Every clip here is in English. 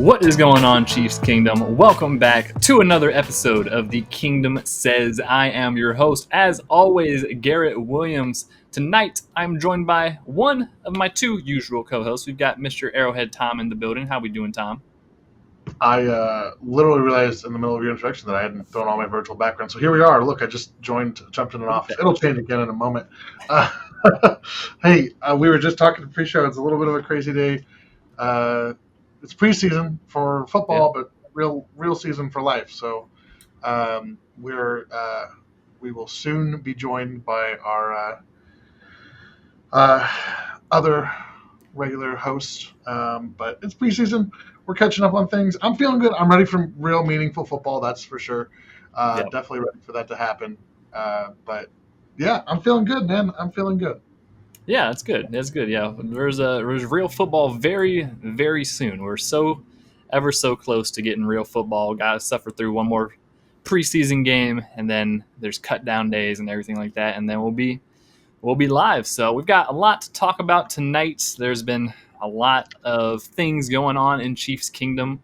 What is going on, Chiefs Kingdom? Welcome back to another episode of the Kingdom Says. I am your host, as always, Garrett Williams. Tonight, I'm joined by one of my two usual co-hosts. We've got Mr. Arrowhead Tom in the building. How we doing, Tom? I literally realized in the middle of your introduction that I hadn't thrown all my virtual background. So here we are. Look, I just jumped in and off. It'll change again in a moment. Uh, hey, we were just talking pre-show. It's a little bit of a crazy day. It's preseason for football, but real season for life. So we will soon be joined by our other regular host. But it's preseason. We're catching up on things. I'm feeling good. I'm ready for real meaningful football. That's for sure. Definitely ready for that to happen. But yeah, I'm feeling good, man. I'm feeling good. Yeah, that's good. That's good. Yeah, there's real football very, very soon. We're ever so close to getting real football. Got to suffer through one more preseason game, and then there's cut down days and everything like that, and then we'll be live. So we've got a lot to talk about tonight. There's been a lot of things going on in Chiefs Kingdom.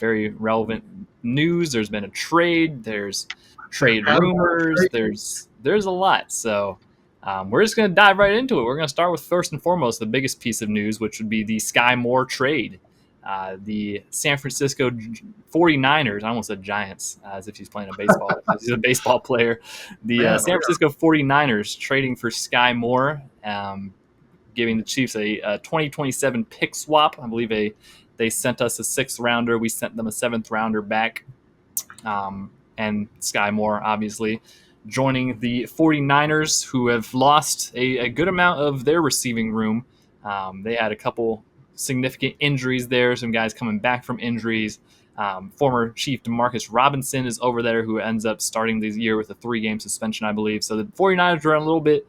Very relevant news. There's been a trade. There's trade rumors. There's a lot. So we're just going to dive right into it. We're going to start with, first and foremost, the biggest piece of news, which would be the Skyy Moore trade. The San Francisco 49ers, I almost said Giants, as if he's playing a baseball. He's a baseball player. The San Francisco 49ers trading for Skyy Moore, giving the Chiefs a 2027 pick swap. I believe they sent us a 6th rounder. We sent them a 7th rounder back. And Skyy Moore, obviously, joining the 49ers, who have lost a good amount of their receiving room. They had a couple significant injuries there, some guys coming back from injuries. Former Chief Demarcus Robinson is over there, who ends up starting the year with a 3-game suspension, I believe. So the 49ers are a little bit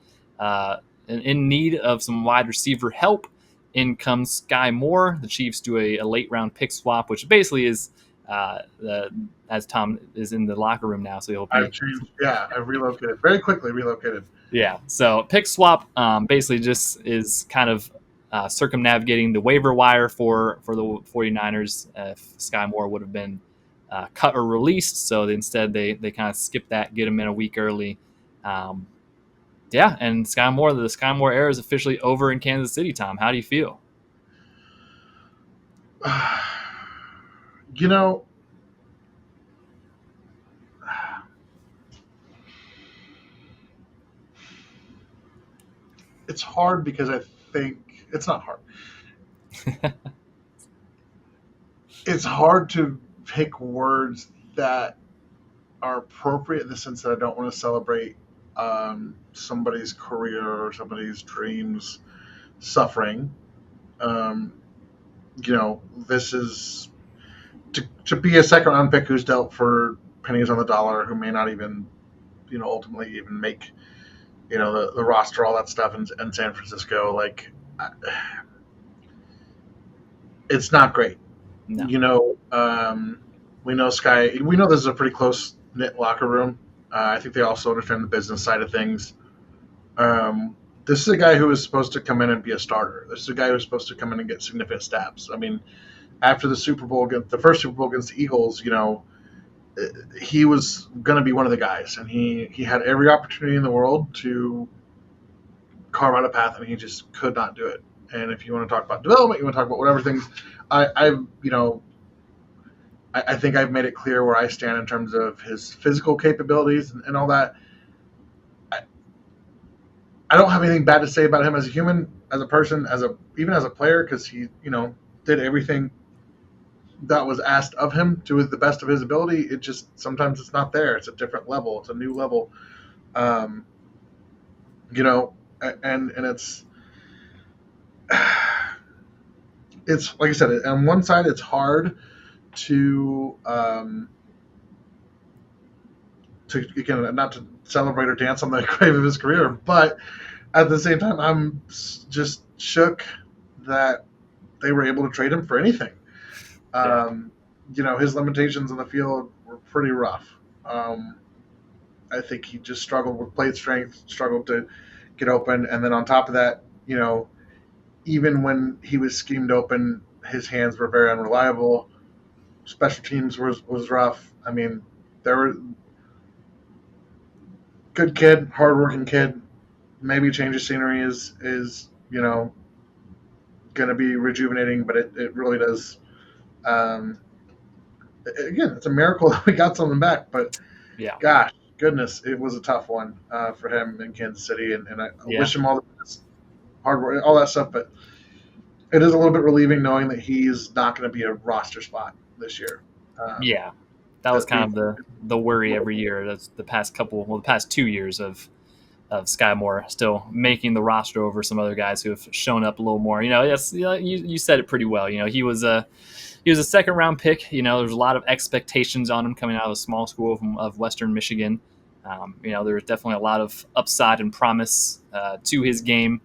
in need of some wide receiver help. In comes Skyy Moore. The Chiefs do a late round pick swap, which basically is as Tom is in the locker room now, so he'll be. I've changed. Yeah, I've relocated very quickly. Yeah, so pick swap basically just is kind of circumnavigating the waiver wire for the 49ers if Skyy Moore would have been cut or released. So instead they kind of skip that, get him in a week early. And the Skyy Moore era is officially over in Kansas City. Tom, how do you feel? It's hard because I think it's not hard. It's hard to pick words that are appropriate in the sense that I don't want to celebrate somebody's career or somebody's dreams suffering. This is to be a 2nd round pick who's dealt for pennies on the dollar, who may not even, ultimately even make, the roster, all that stuff in San Francisco. Like, it's not great. No. We know Skyy. We know this is a pretty close knit locker room. I think they also understand the business side of things. This is a guy who is supposed to come in and be a starter. This is a guy who's supposed to come in and get significant snaps. I mean, after the first Super Bowl against the Eagles, he was going to be one of the guys, and he had every opportunity in the world to carve out a path, and he just could not do it. And if you want to talk about development, you want to talk about whatever things, I think I've made it clear where I stand in terms of his physical capabilities and all that. I don't have anything bad to say about him as a human, as a person, even as a player, because he, did everything that was asked of him to the best of his ability. It just, sometimes it's not there. It's a different level. It's a new level. And it's like I said, on one side, it's hard to again, not to celebrate or dance on the grave of his career, but at the same time, I'm just shook that they were able to trade him for anything. His limitations on the field were pretty rough. I think he just struggled with plate strength, struggled to get open, and then on top of that, even when he was schemed open, his hands were very unreliable. Special teams was rough. I mean, there were good kid, hardworking kid. Maybe change of scenery is going to be rejuvenating, but it really does. Um, Again, it's a miracle that we got something back, but Yeah. gosh, goodness, it was a tough one for him in Kansas City, and I wish him all the best, hard work, all that stuff. But it is a little bit relieving knowing that he's not going to be a roster spot this year. Yeah. That was kind of the worry every year. That's the past 2 years of Skyy Moore still making the roster over some other guys who have shown up a little more. Yes, you said it pretty well. He was a second round pick. There's a lot of expectations on him coming out of a small school of Western Michigan. There's definitely a lot of upside and promise to his game.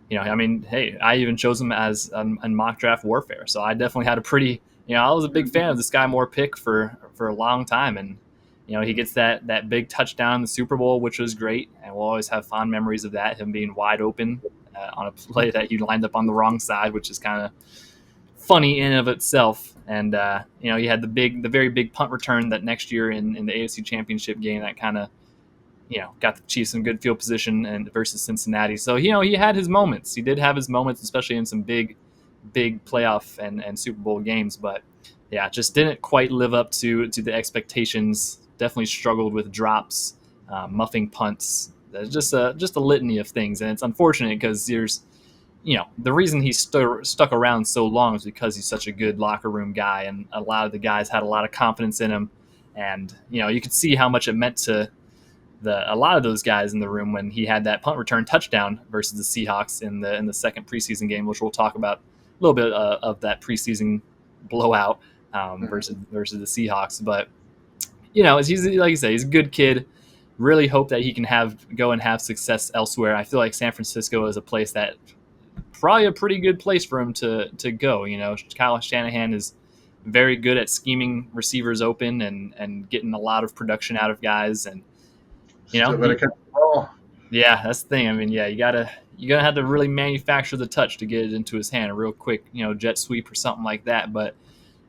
Hey, I even chose him as in mock draft warfare. So I definitely had a pretty, I was a big fan of the Skyy Moore pick for a long time. And, he gets that big touchdown in the Super Bowl, which was great. And we'll always have fond memories of that, him being wide open on a play that he lined up on the wrong side, which is kind of funny in and of itself. And, he had the very big punt return that next year in the AFC Championship game that kind of, got the Chiefs in good field position and versus Cincinnati. So, he had his moments. He did have his moments, especially in some big playoff and Super Bowl games. But, yeah, just didn't quite live up to the expectations. Definitely struggled with drops, muffing punts. There's just a litany of things. And it's unfortunate because there's, the reason he stuck around so long is because he's such a good locker room guy. And a lot of the guys had a lot of confidence in him. And, you could see how much it meant to a lot of those guys in the room when he had that punt return touchdown versus the Seahawks in the second preseason game, which we'll talk about a little bit of that preseason blowout versus the Seahawks. But he's, like you say, he's a good kid. Really hope that he can go and have success elsewhere. I feel like San Francisco is a place that probably a pretty good place for him to go. Kyle Shanahan is very good at scheming receivers open and getting a lot of production out of guys. And yeah, that's the thing. You gotta have to really manufacture the touch to get it into his hand, a real quick, jet sweep or something like that. But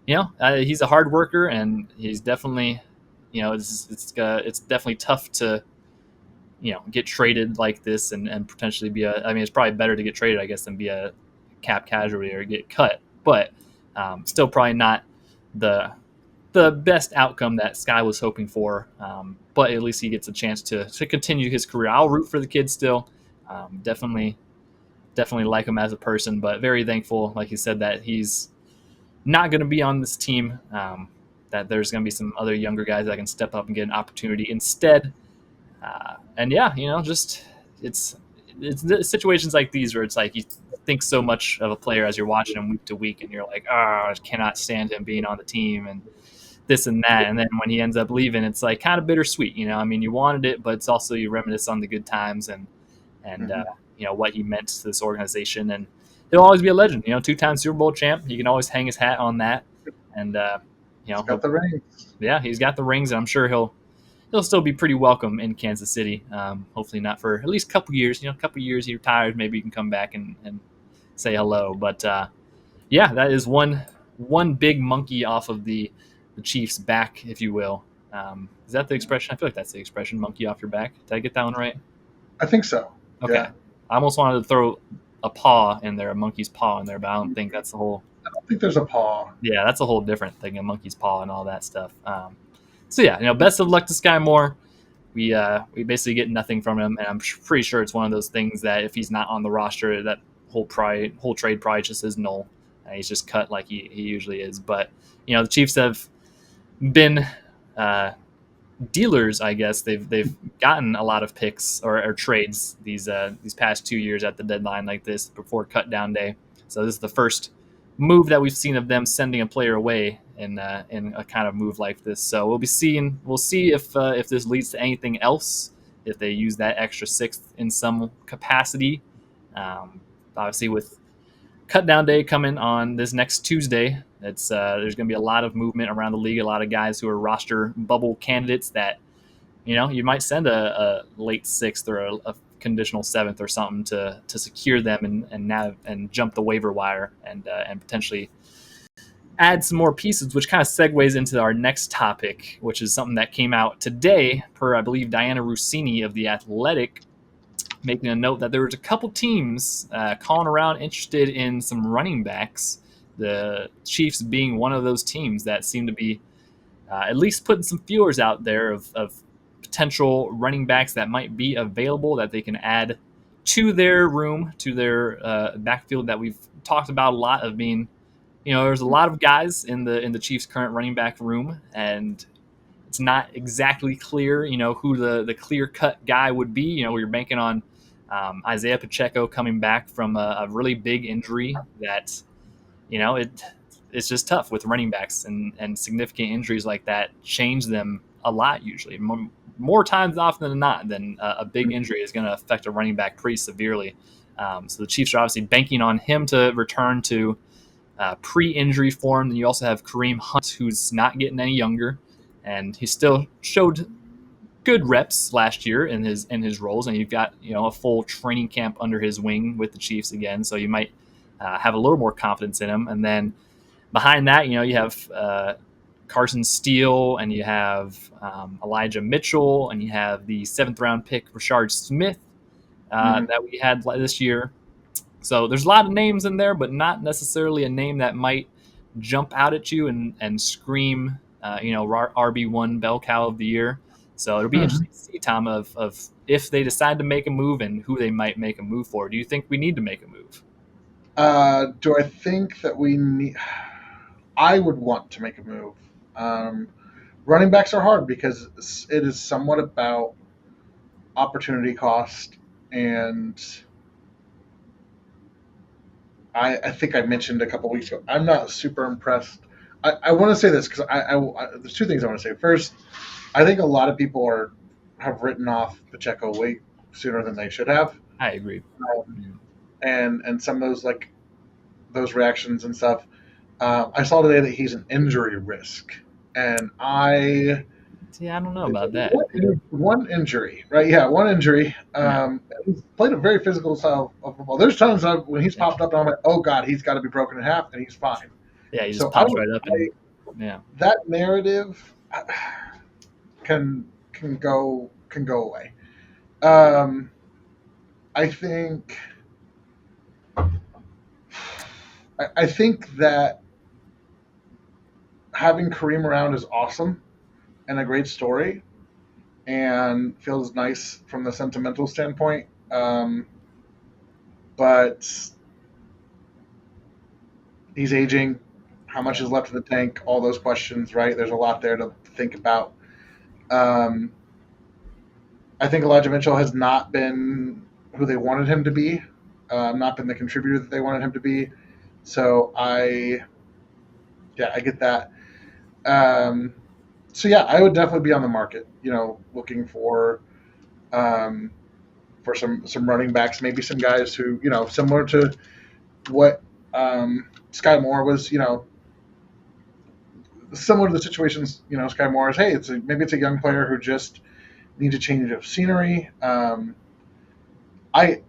he's a hard worker, and he's definitely, it's definitely tough to, get traded like this and potentially be it's probably better to get traded, I guess, than be a cap casualty or get cut. But still probably not the best outcome that Skyy was hoping for. But at least he gets a chance to continue his career. I'll root for the kid still. Definitely like him as a person, but very thankful, like you said, that he's not going to be on this team, that there's going to be some other younger guys that can step up and get an opportunity instead. And yeah, just it's situations like these where it's like you think so much of a player as you're watching him week to week, and you're like, I cannot stand him being on the team and this and that. And then when he ends up leaving, it's like kind of bittersweet. You wanted it, but it's also you reminisce on the good times and what he meant to this organization. And he'll always be a legend. 2-time Super Bowl champ. He can always hang his hat on that. And he's got the rings. Yeah, he's got the rings, and I'm sure he'll still be pretty welcome in Kansas City. Hopefully not for at least a couple years. A couple years he retires, maybe he can come back and say hello. But yeah, that is one big monkey off of the Chiefs' back, if you will. Is that the expression? I feel like that's the expression, monkey off your back. Did I get that one right? I think so. Okay. Yeah. I almost wanted to throw a paw in there, a monkey's paw in there, but I don't think that's the whole. I don't think there's a paw. Yeah, that's a whole different thing, a monkey's paw and all that stuff. So yeah, best of luck to Skyy Moore. We basically get nothing from him, and I'm pretty sure it's one of those things that if he's not on the roster, that whole trade probably just is null. He's just cut like he usually is. But the Chiefs have been dealers, I guess. They've gotten a lot of picks or trades these past 2 years at the deadline like this before cut down day. So this is the first move that we've seen of them sending a player away in a kind of move like this. So we'll see if this leads to anything else, if they use that extra sixth in some capacity. Obviously with cut down day coming on this next Tuesday, it's there's going to be a lot of movement around the league, a lot of guys who are roster bubble candidates that you might send a late sixth or a conditional seventh or something to secure them and jump the waiver wire and potentially add some more pieces, which kind of segues into our next topic, which is something that came out today per, I believe, Diana Rossini of The Athletic, making a note that there was a couple teams calling around interested in some running backs, the Chiefs being one of those teams that seem to be at least putting some feelers out there of potential running backs that might be available that they can add to their room, to their backfield that we've talked about a lot of being, there's a lot of guys in the Chiefs' current running back room, and it's not exactly clear, who the clear-cut guy would be. We're banking on Isaiah Pacheco coming back from a really big injury that, it's just tough with running backs, and significant injuries like that change them a lot usually. More times often than not, than a big injury is going to affect a running back pretty severely. So the Chiefs are obviously banking on him to return to pre-injury form. Then you also have Kareem Hunt, who's not getting any younger, and he still showed good reps last year in his roles, and you've got a full training camp under his wing with the Chiefs again, so you might have a little more confidence in him. And then behind that, you have Carson Steele, and you have Elijah Mitchell, and you have the 7th-round pick Rashard Smith that we had this year. So there's a lot of names in there, but not necessarily a name that might jump out at you and scream, RB1 bell cow of the year. So it'll be interesting to see, Tom, of if they decide to make a move and who they might make a move for. Do you think we need to make a move? Do I think that we need? I would want to make a move. Running backs are hard because it is somewhat about opportunity cost, and I think I mentioned a couple weeks ago, I'm not super impressed. I want to say this because there's two things I want to say. First, I think a lot of people have written off Pacheco way sooner than they should have. I agree. And some of those reactions and stuff. I saw today that he's an injury risk, and I don't know about that. One injury, right? Yeah, one injury. He's played a very physical style of football. There's times when he's popped up and I'm like, oh God, he's got to be broken in half, and he's fine. Yeah, he just pops right up. That narrative can go away. I think that having Kareem around is awesome and a great story, and feels nice from the sentimental standpoint. But he's aging. How much is left in the tank? All those questions, right? There's a lot there to think about. I think Elijah Mitchell has not been who they wanted him to be, not been the contributor that they wanted him to be. So I get that. I would definitely be on the market, looking for some running backs, maybe some guys who, similar to what Skyy Moore was, similar to the situations, Skyy Moore is, hey, maybe it's a young player who just needs a change of scenery. I'm always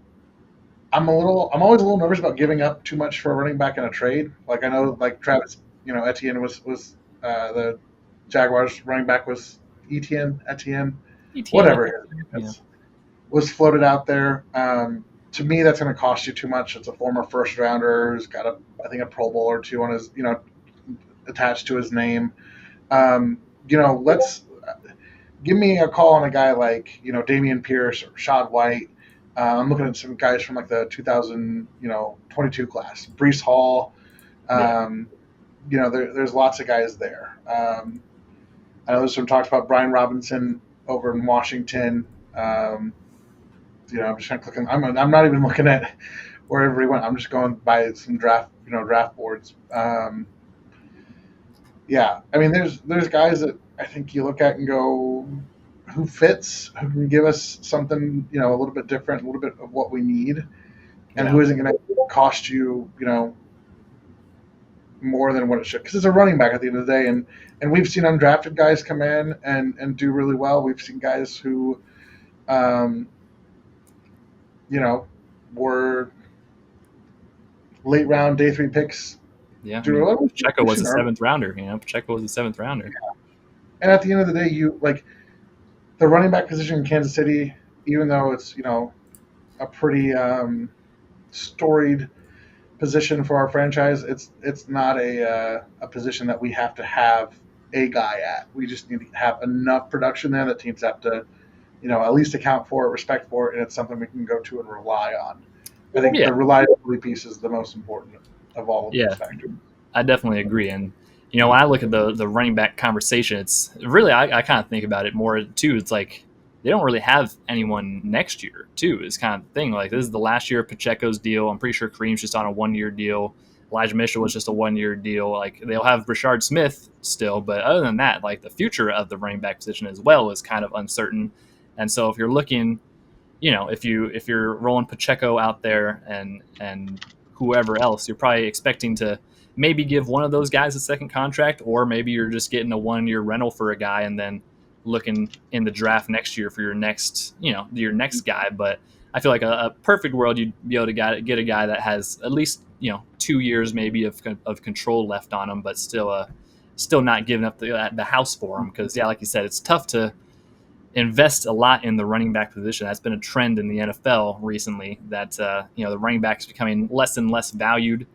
a little nervous about giving up too much for a running back in a trade. Like I know, like Travis, Etienne was the Jaguars running back was Etienne, whatever was floated out there. To me, that's going to cost you too much. It's a former first rounder who's got I think a Pro Bowl or two on his, attached to his name. Let's give me a call on a guy like, Damian Pierce or Rashad White. I'm looking at some guys from like the 2022 class, Breece Hall. There's lots of guys there. I know there's some talks about Brian Robinson over in Washington. I'm just kind of clicking. I'm not even looking at wherever he went. I'm just going by some draft boards. There's guys that I think you look at and go, who fits, who can give us something, a little bit different, a little bit of what we need, and who isn't going to cost you, more than what it should. Because it's a running back at the end of the day, and we've seen undrafted guys come in and do really well. We've seen guys who, were late round day 3 picks Yeah, I Drew, mean, I was Pacheco was a pushing our, seventh rounder. Pacheco was a seventh rounder. and at the end of the day, you like the running back position in Kansas City, even though it's a pretty storied position for our franchise. It's not a position that we have to have a guy at. We just need to have enough production there that teams have to at least account for it, respect for it, and it's something we can go to and rely on. I think Yeah, the reliability piece is the most important of all of those yeah, factors. I definitely agree. And when I look at the running back conversation, it's really I kind of think about it more too. It's like they don't really have anyone next year too. Is kind of the thing. Like this is the last year of Pacheco's deal. I'm pretty sure Kareem's just on a 1 year deal. Elijah Mitchell was just a 1 year deal. Like they'll have Rashard Smith still, but other than that, like the future of the running back position as well is kind of uncertain. And so if you're looking, if you're rolling Pacheco out there and whoever else, you're probably expecting to maybe give one of those guys a second contract, or maybe you're just getting a 1 year rental for a guy and then looking in the draft next year for your next guy. But I feel like a perfect world, you'd be able to get a guy that has at least 2 years maybe of control left on him, but still not giving up the house for him. Because like you said, it's tough to invest a lot in the running back position. That's been a trend in the NFL recently. That the running back is becoming less and less valued.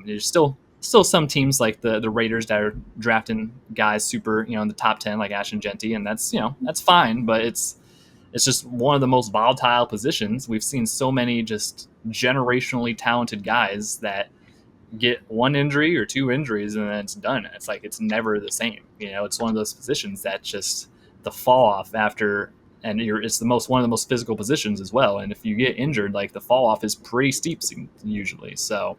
There's still some teams like the Raiders that are drafting guys super in the top 10 like Ashton Genty, and that's fine. But it's just one of the most volatile positions. We've seen so many just generationally talented guys that get one injury or two injuries and then it's done. It's like it's never the same. It's one of those positions that just the fall off after, and it's one of the most physical positions as well. And if you get injured, like the fall off is pretty steep usually. So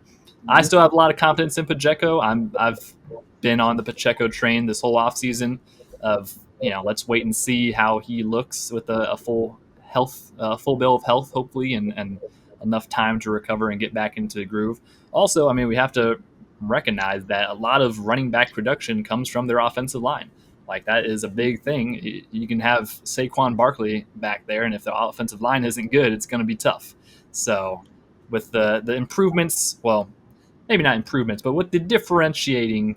I still have a lot of confidence in Pacheco. I've been on the Pacheco train this whole offseason of let's wait and see how he looks with a full bill of health, hopefully, and enough time to recover and get back into the groove. Also, I mean, we have to recognize that a lot of running back production comes from their offensive line. Like that is a big thing. You can have Saquon Barkley back there, and if the offensive line isn't good, it's going to be tough. So with the improvements, well, maybe not improvements, but with the differentiating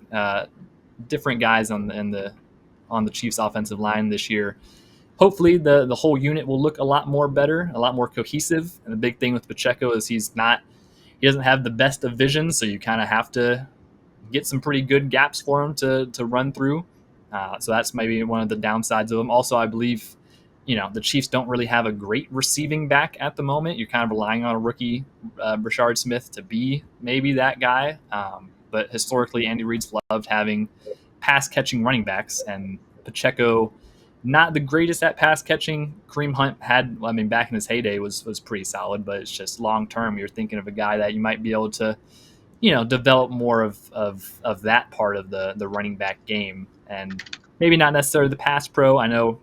different guys on the Chiefs offensive line this year, hopefully the whole unit will look a lot more better, a lot more cohesive. And the big thing with Pacheco is he doesn't have the best of vision, so you kind of have to get some pretty good gaps for him to run through. So that's maybe one of the downsides of him. Also, I believe, the Chiefs don't really have a great receiving back at the moment. You're kind of relying on a rookie, Rashard Smith, to be maybe that guy. But historically, Andy Reid's loved having pass-catching running backs, and Pacheco, not the greatest at pass catching. Kareem Hunt back in his heyday was pretty solid, but it's just long term. You're thinking of a guy that you might be able to, develop more of that part of the running back game, and maybe not necessarily the pass pro. I know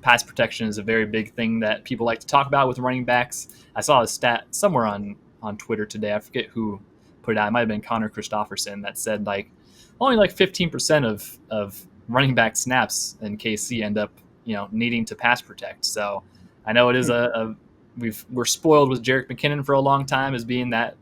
pass protection is a very big thing that people like to talk about with running backs. I saw a stat somewhere on Twitter today. I forget who put it out. It might have been Connor Christopherson that said only 15% of running back snaps in KC end up needing to pass protect. So I know it is we're spoiled with Jerick McKinnon for a long time as being that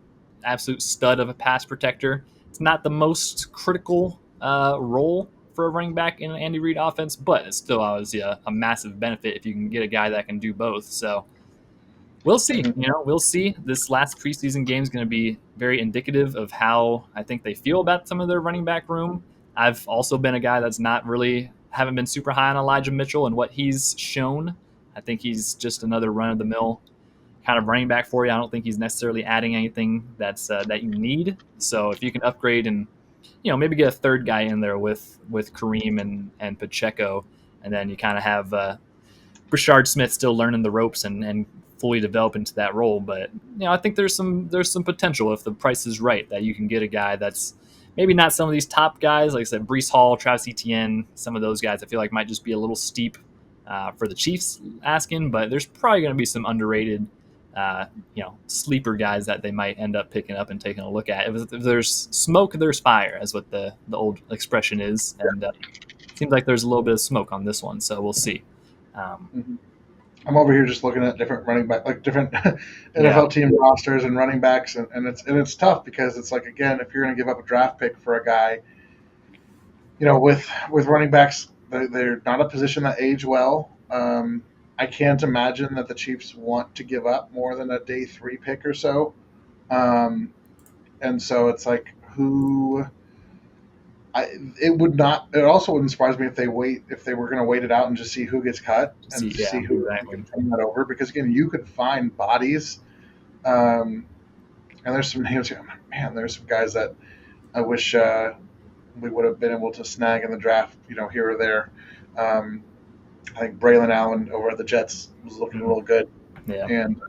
absolute stud of a pass protector. It's not the most critical role for a running back in an Andy Reid offense, but it's still obviously a massive benefit if you can get a guy that can do both. So we'll see. We'll see. This last preseason game is going to be very indicative of how I think they feel about some of their running back room. I've also been a guy that's haven't been super high on Elijah Mitchell and what he's shown. I think he's just another run-of-the-mill kind of running back for you. I don't think he's necessarily adding anything that you need. So if you can upgrade and maybe get a third guy in there with Kareem and Pacheco, and then you kind of have Rashard Smith still learning the ropes and fully develop into that role. But I think there's some potential if the price is right that you can get a guy that's maybe not some of these top guys, like I said, Breece Hall, Travis Etienne, some of those guys I feel like might just be a little steep for the Chiefs asking, but there's probably going to be some underrated sleeper guys that they might end up picking up and taking a look at. If there's smoke, there's fire, as what the old expression is, and it seems like there's a little bit of smoke on this one, so we'll see. I'm over here just looking at different running back, like different Yeah, NFL team rosters and running backs, and it's tough because it's like, again, if you're going to give up a draft pick for a guy, with running backs, they're not a position that age well. I can't imagine that the Chiefs want to give up more than a day 3 pick or so. Um, and so it's like, who? It would not. It also wouldn't surprise me if they were going to wait it out and just see who gets cut and see, yeah, see who exactly. can turn that over. Because again, you could find bodies, um, and there's some names here. Man, there's some guys that I wish we would have been able to snag in the draft, here or there. I think Braylon Allen over at the Jets was looking real good, Yeah, and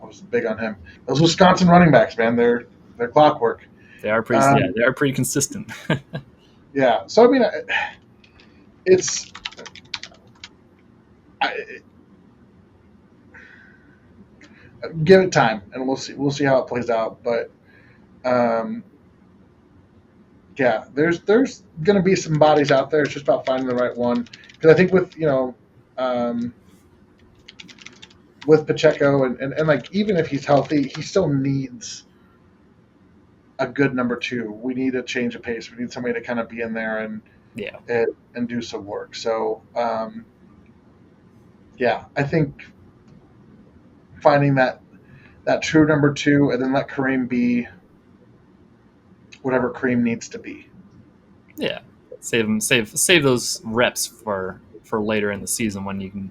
I was big on him. Those Wisconsin running backs, man, they're clockwork. they are pretty. Yeah, Um, they are pretty consistent. yeah, so I mean, it's I, give it time, and we'll see how it plays out. But um, yeah, there's going to be some bodies out there. It's just about finding the right one. Because I think um, with Pacheco and like, even if he's healthy, he still needs a good number 2. We need a change of pace. We need somebody to kind of be in there Yeah, and do some work. So yeah, I think finding that true number 2, and then let Kareem be whatever Kareem needs to be. yeah. Save those reps for later in the season when you need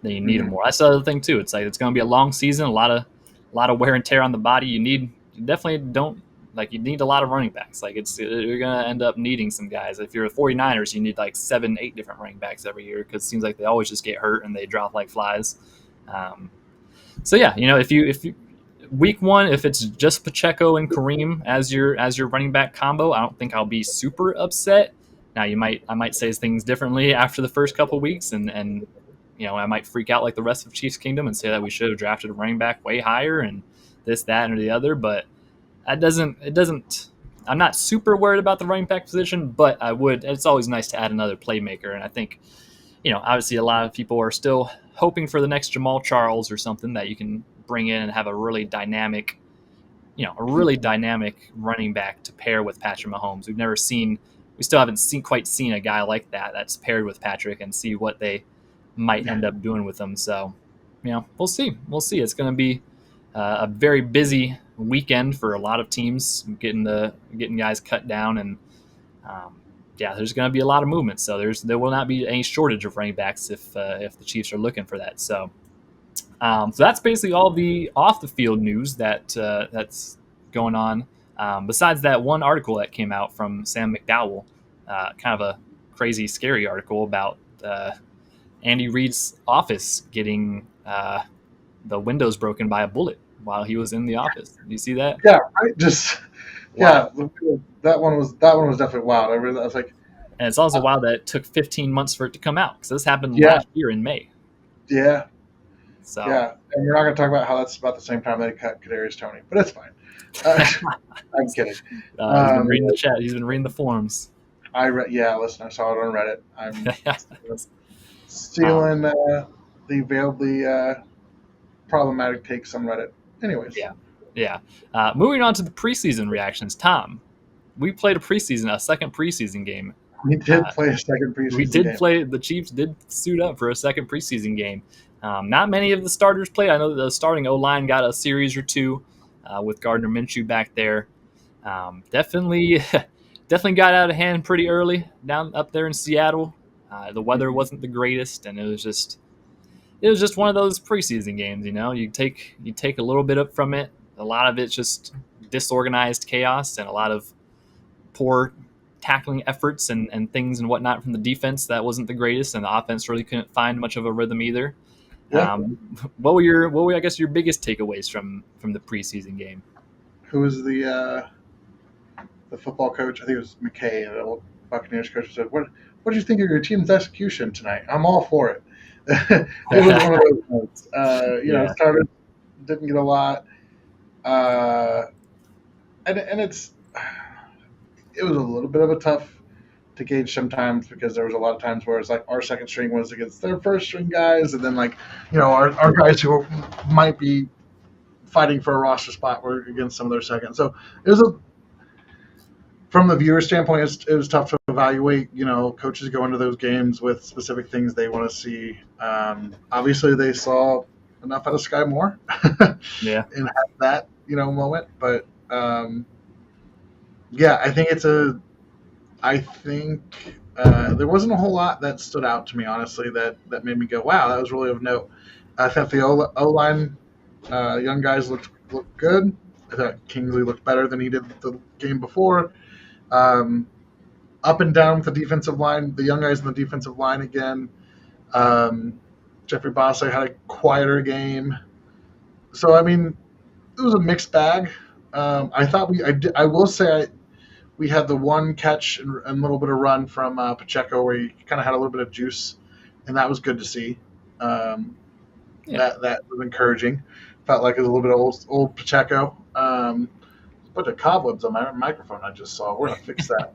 them Mm-hmm. more. That's the other thing too. It's like it's going to be a long season, a lot of wear and tear on the body. You definitely don't like you need a lot of running backs. Like you're going to end up needing some guys. If you're the 49ers, you need like 7, 8 different running backs every year because it seems like they always just get hurt and they drop like flies. Um, so yeah, if you week 1, if it's just Pacheco and Kareem as your running back combo, I don't think I'll be super upset. Now I might say things differently after the first couple weeks, and I might freak out like the rest of Chiefs Kingdom and say that we should have drafted a running back way higher and this, that, and the other. But it doesn't. I'm not super worried about the running back position, but I would. It's always nice to add another playmaker, and I think obviously a lot of people are still hoping for the next Jamal Charles or something that you can bring in and have a really dynamic, running back to pair with Patrick Mahomes. We still haven't quite seen a guy like that that's paired with Patrick and see what they might Yeah. end up doing with them. So, we'll see. We'll see. It's going to be a very busy weekend for a lot of teams getting guys cut down and um, yeah, there's going to be a lot of movement. So there will not be any shortage of running backs if the Chiefs are looking for that. So that's basically all the off the field news that's going on. Besides that one article that came out from Sam McDowell, kind of a crazy, scary article about Andy Reid's office getting the windows broken by a bullet while he was in the office. Do you see that? Yeah, right. Just Wow. yeah, that one was definitely wild. I was like, And it's also wild that it took 15 months for it to come out because this happened yeah, last year in May. yeah, So yeah. And we're not going to talk about how that's about the same time they cut Kadarius Toney, but it's fine. Uh, I'm kidding. he's been Um, reading the chat. He's been reading the forums. yeah, listen, I saw it on Reddit. I'm um, stealing the veiledly problematic takes on Reddit. Anyways, yeah, yeah. Moving on to the preseason reactions. Tom, we played a second preseason game. we did play a second We preseason did game. play. The Chiefs did suit up for a second preseason game. Not many of the starters played. I know the starting O line got a series or two with Gardner Minshew back there. Definitely, definitely got out of hand pretty early down up there in Seattle. The weather wasn't the greatest, and it was just one of those preseason games. You take a little bit up from it. A lot of it's just disorganized chaos and a lot of poor tackling efforts and things and whatnot from the defense that wasn't the greatest, and the offense really couldn't find much of a rhythm either. Yeah. What were I guess your biggest takeaways from the preseason game? Who was the football coach? I think it was McKay, the old Buccaneers coach, said, What did you think of your team's execution tonight? I'm all for it." It was one of those notes. Yeah, Started, didn't get a lot, and it was a little bit of a tough to gauge sometimes because there was a lot of times where it's like our second string was against their first string guys, and then like our guys who might be fighting for a roster spot were against some of their second. So it was from the viewer standpoint, it was tough to evaluate. Coaches go into those games with specific things they want to see. Obviously, they saw enough out of Skyy Moore, Yeah, and had that moment. But yeah, I think there wasn't a whole lot that stood out to me, honestly, that made me go, wow, that was really of note. I thought the O line, young guys looked good. I thought Kingsley looked better than he did the game before. Um, Up and down with the defensive line, the young guys in the defensive line again. Um, Jeffrey Bosley had a quieter game. So, I mean, it was a mixed bag. I thought I will say we had the one catch and a little bit of run from Pacheco where he kind of had a little bit of juice, and that was good to see. That was encouraging. Felt like it was a little bit of old Pacheco. A bunch of cobwebs on my microphone I just saw. We're going to fix that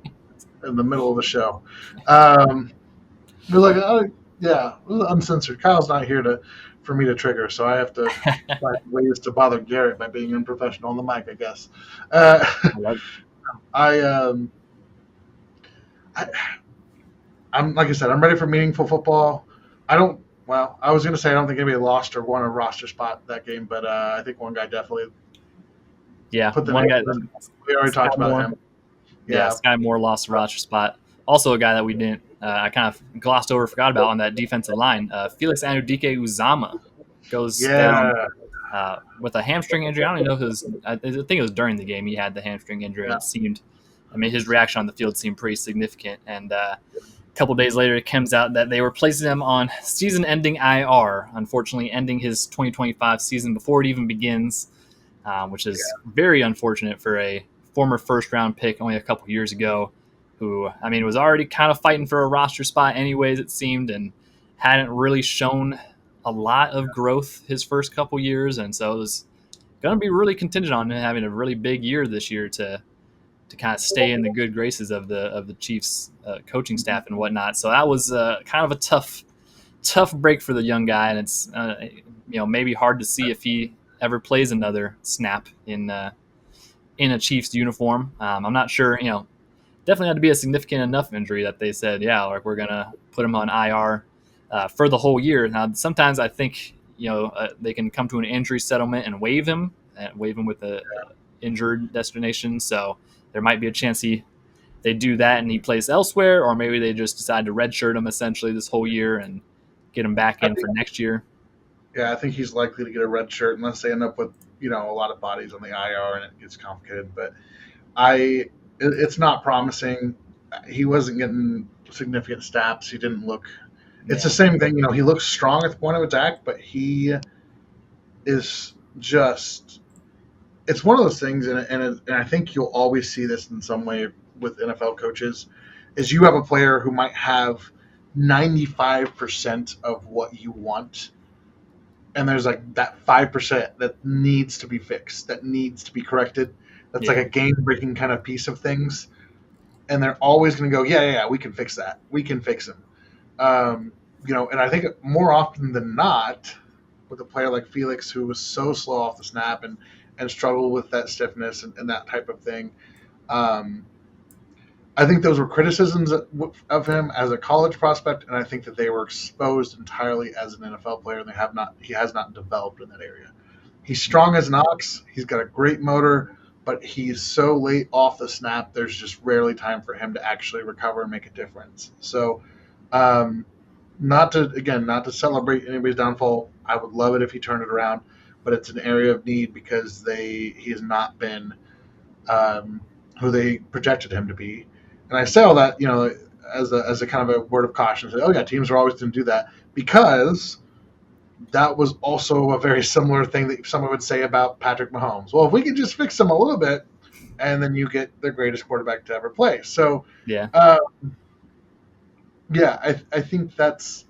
in the middle of the show. We're like, oh, yeah, it was uncensored. Kyle's not here for me to trigger, so I have to find ways to bother Garrett by being unprofessional on the mic, I guess. I'm like I said, I'm ready for meaningful football. I was going to say I don't think anybody lost or won a roster spot that game, but I think one guy definitely. Yeah, one guy. We already talked about him. Yeah, Skyy Moore lost the roster spot. Also, a guy that we didn't, I kind of glossed over, forgot about on that defensive line. Felix Anudike-Uzomah goes down with a hamstring injury. I don't even know if it was. I think it was during the game he had the hamstring injury. Yeah. It seemed, his reaction on the field seemed pretty significant. And a couple days later, it comes out that they were placing him on season-ending IR. Unfortunately, ending his 2025 season before it even begins, which is very unfortunate for a former first-round pick only a couple years ago, who, was already kind of fighting for a roster spot anyways, it seemed, and hadn't really shown a lot of growth his first couple years, and so it was going to be really contingent on him having a really big year this year to kind of stay in the good graces of the Chiefs coaching staff and whatnot. So that was kind of a tough break for the young guy, and it's maybe hard to see if he ever plays another snap in a Chiefs uniform. I'm not sure, definitely had to be a significant enough injury that they said, we're going to put him on IR for the whole year. Now, sometimes I think, they can come to an injury settlement and waive him with a injured destination. So there might be a chance they do that and he plays elsewhere, or maybe they just decide to redshirt him essentially this whole year and get him back in for next year. Yeah, I think he's likely to get a red shirt unless they end up with, a lot of bodies on the IR and it gets complicated. But it's not promising. He wasn't getting significant snaps. He didn't look. It's the same thing. He looks strong at the point of attack, but he is just. It's one of those things, and I think you'll always see this in some way with NFL coaches, is you have a player who might have 95% of what you want, and there's like that 5% that needs to be fixed, that needs to be corrected. That's like a game-breaking kind of piece of things, and they're always going to go, yeah, we can fix that. We can fix him. And I think more often than not, with a player like Felix, who was so slow off the snap and struggled with that stiffness and that type of thing, I think those were criticisms of him as a college prospect, and I think that they were exposed entirely as an NFL player, and he has not developed in that area. He's strong as an ox. He's got a great motor, but he's so late off the snap, there's just rarely time for him to actually recover and make a difference. So, not to celebrate anybody's downfall. I would love it if he turned it around, but it's an area of need because he has not been who they projected him to be. And I say all that, as a kind of a word of caution. Say, oh yeah, teams are always going to do that, because that was also a very similar thing that someone would say about Patrick Mahomes. Well, if we could just fix him a little bit, and then you get the greatest quarterback to ever play. So I think that's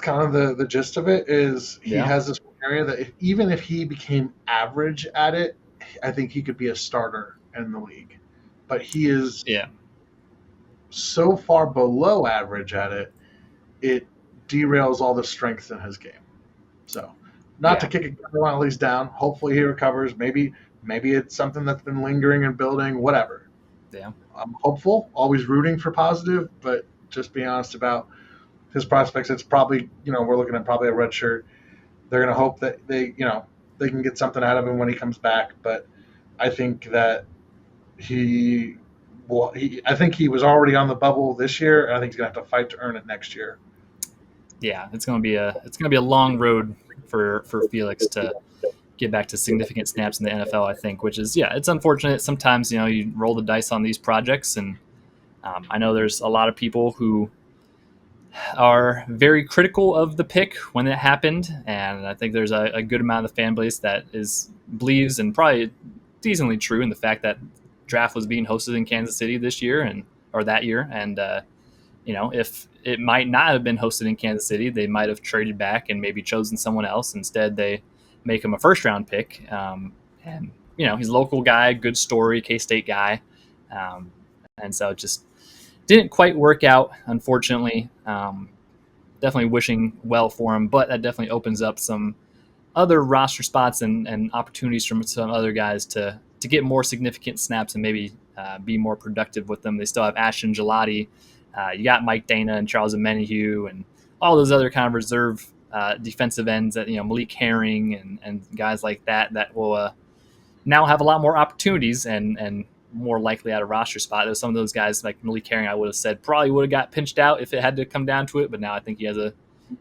kind of the gist of it. Is he has this area that even if he became average at it, I think he could be a starter in the league. but he is Yeah. so far below average at it, it derails all the strengths in his game. So, not to kick everyone at least down. Hopefully, he recovers. Maybe it's something that's been lingering and building. Whatever. Yeah. I'm hopeful. Always rooting for positive, but just being honest about his prospects. It's probably we're looking at probably a red shirt. They're going to hope that they can get something out of him when he comes back. But I think that I think he was already on the bubble this year, and I think he's going to have to fight to earn it next year. Yeah, it's going to be a long road for Felix to get back to significant snaps in the NFL, I think, which is, it's unfortunate. Sometimes, you roll the dice on these projects, and I know there's a lot of people who are very critical of the pick when it happened, and I think there's a good amount of the fan base that believes, and probably decently true, in the fact that draft was being hosted in Kansas City this year or that year, and if it might not have been hosted in Kansas City, they might have traded back and maybe chosen someone else. Instead, they make him a first-round pick, and he's a local guy, good story, K-State guy, and so it just didn't quite work out, unfortunately. Definitely wishing well for him, but that definitely opens up some other roster spots and opportunities from some other guys to get more significant snaps and maybe be more productive with them. They still have Ashton Gelati. You got Mike Dana and Charles Omenihu and all those other kind of reserve defensive ends that, Malik Herring and guys like that will now have a lot more opportunities and more likely at a roster spot. There's some of those guys like Malik Herring, I would have said probably would have got pinched out if it had to come down to it, but now I think he has a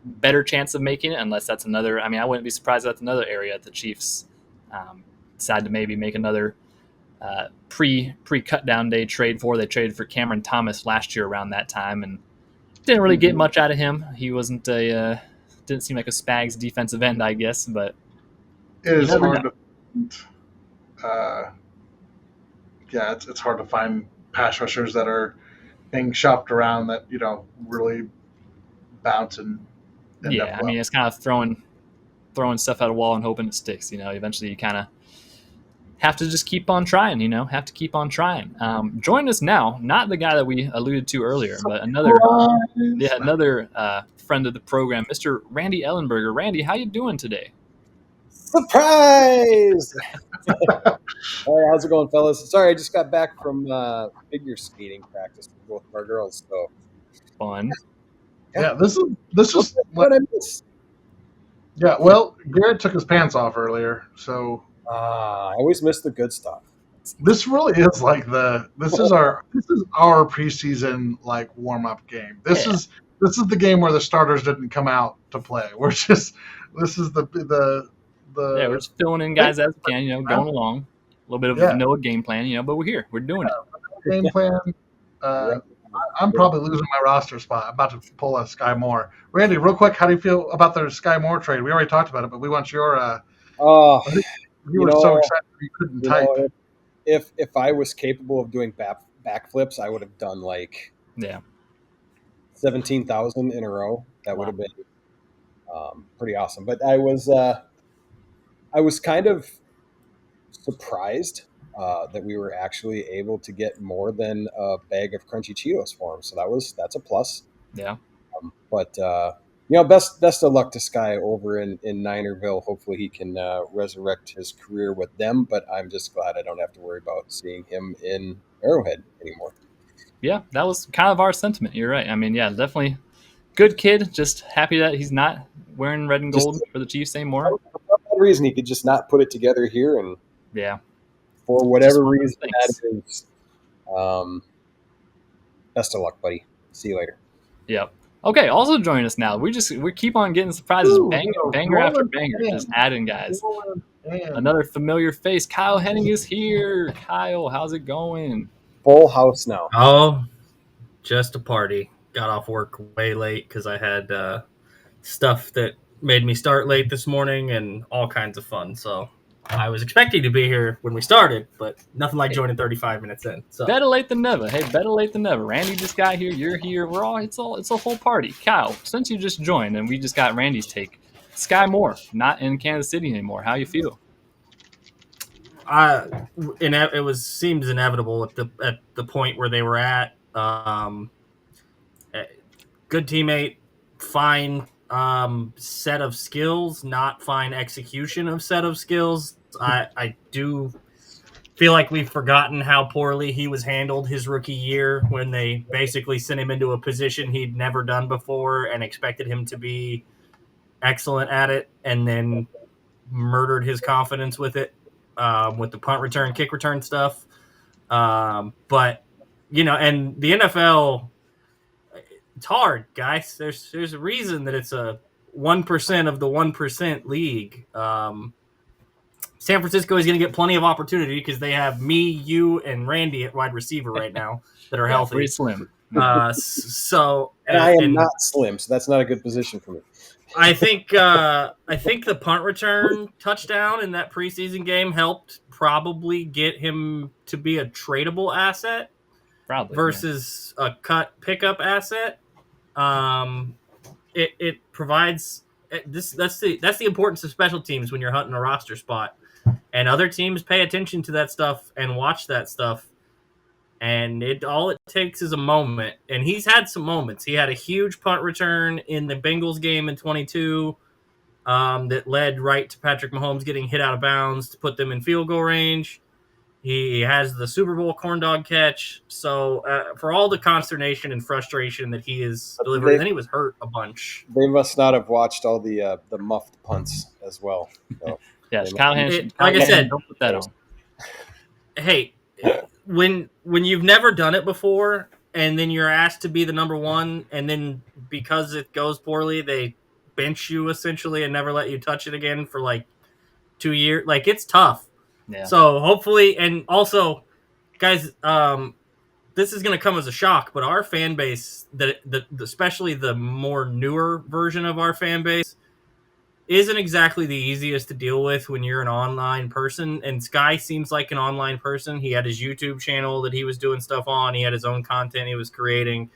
better chance of making it, unless that's another. I mean, I wouldn't be surprised if that's another area that the Chiefs decide to maybe make another pre-cut down day trade for. They traded for Cameron Thomas last year around that time and didn't really get much out of him. He wasn't didn't seem like a Spags defensive end, I guess, but it is hard to it's hard to find pass rushers that are being shopped around that really bounce and I mean, it's kind of throwing stuff at a wall and hoping it sticks. Eventually you kind of have to just keep on trying. Have to keep on trying. Join us now, not the guy that we alluded to earlier, but another friend of the program, Mr. Randy Ellenberger. Randy, how you doing today? Surprise! All right, how's it going, fellas? Sorry, I just got back from figure skating practice with both of our girls. So fun. Yeah, this is what I missed. Yeah, well, Garrett took his pants off earlier, so I always miss the good stuff. This really is like this is our preseason like warm up game. This is the game where the starters didn't come out to play. We're just we're just filling in guys as we can, going along. A little bit of a vanilla game plan, but we're here. We're doing it. Game plan. I'm probably losing my roster spot. I'm about to pull a Skyy Moore. Randy, real quick, how do you feel about the Skyy Moore trade? We already talked about it, but we want your. You were so excited you couldn't type. If I was capable of doing backflips, I would have done 17,000 in a row. That would have been pretty awesome. But I was kind of surprised that we were actually able to get more than a bag of crunchy Cheetos for him. So that's a plus. Yeah. But best of luck to Skyy over in Ninerville. Hopefully he can resurrect his career with them. But I'm just glad I don't have to worry about seeing him in Arrowhead anymore. Yeah, that was kind of our sentiment. You're right. I mean, definitely good kid. Just happy that he's not wearing red and gold for the Chiefs anymore. For that reason, he could just not put it together here. And for whatever reason that is, best of luck, buddy. See you later. Yep. Okay, also joining us now. We keep on getting surprises, banger after banger, just adding guys. Another familiar face. Kyle Henning is here. Kyle, how's it going? Full house now. Oh, just a party. Got off work way late because I had stuff that made me start late this morning and all kinds of fun. So I was expecting to be here when we started, but nothing like joining 35 minutes in. So better late than never. Hey, better late than never. Randy just got here. You're here. It's a whole party. Kyle, since you just joined and we just got Randy's take, Skyy Moore not in Kansas City anymore. How you feel? it seems inevitable at the point where they were at. Good teammate, fine set of skills, not fine execution of set of skills. I do feel like we've forgotten how poorly he was handled his rookie year when they basically sent him into a position he'd never done before and expected him to be excellent at it, and then murdered his confidence with it, with the punt return, kick return stuff. But and the NFL, it's hard, guys. There's a reason that it's a 1% of the 1% league. San Francisco is going to get plenty of opportunity because they have me, you, and Randy at wide receiver right now that are healthy. Pretty slim. So I am not slim, so that's not a good position for me. I think the punt return touchdown in that preseason game helped probably get him to be a tradable asset, probably versus a cut pickup asset. It provides that's the importance of special teams when you're hunting a roster spot, and other teams pay attention to that stuff and watch that stuff. And all it takes is a moment. And he's had some moments. He had a huge punt return in the Bengals game in 22 that led right to Patrick Mahomes getting hit out of bounds to put them in field goal range. He has the Super Bowl corn dog catch. So for all the consternation and frustration that he is delivering, then he was hurt a bunch. They must not have watched all the muffed punts as well. So yeah, Kyle like I said, don't put that on. Hey, when you've never done it before and then you're asked to be the number one, and then because it goes poorly, they bench you essentially and never let you touch it again for like 2 years. Like, it's tough. Yeah. So hopefully, and also, guys, this is going to come as a shock, but our fan base, especially the more newer version of our fan base, isn't exactly the easiest to deal with when you're an online person. And Skyy seems like an online person. He had his YouTube channel that he was doing stuff on. He had his own content he was creating.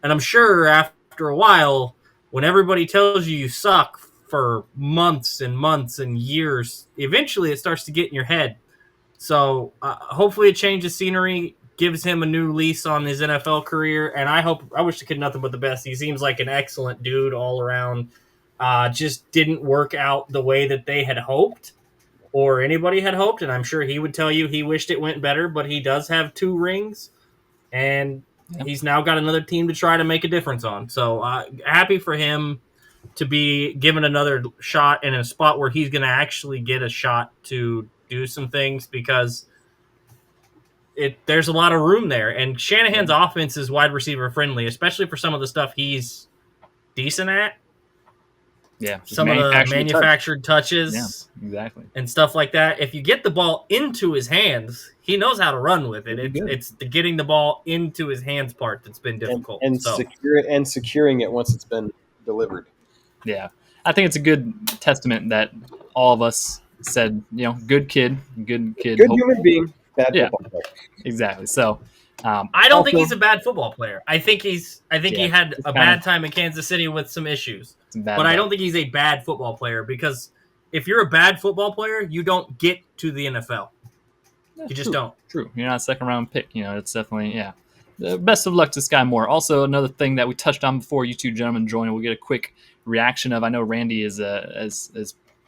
And I'm sure after a while, when everybody tells you suck for months and months and years, eventually it starts to get in your head. So hopefully a change of scenery gives him a new lease on his NFL career. And I wish the kid nothing but the best. He seems like an excellent dude all around. Just didn't work out the way that they had hoped or anybody had hoped. And I'm sure he would tell you he wished it went better, but he does have 2 rings, and he's now got another team to try to make a difference on. So happy for him to be given another shot in a spot where he's going to actually get a shot to do some things, because there's a lot of room there. And Shanahan's offense is wide receiver friendly, especially for some of the stuff he's decent at. Yeah, some of the manufactured touches, yeah, exactly, and stuff like that. If you get the ball into his hands, he knows how to run with it. It's the getting the ball into his hands part that's been difficult, and securing it once it's been delivered. Yeah, I think it's a good testament that all of us said, good kid, good human being, bad football player. Exactly. So. I don't think he's a bad football player. I think he had a bad time in Kansas City with some issues. But I don't think he's a bad football player, because if you're a bad football player, you don't get to the NFL. You just don't. True. You're not a second round pick. It's definitely, best of luck to Skyy Moore. Also, another thing that we touched on before you two gentlemen joined, we'll get a quick reaction of. I know Randy is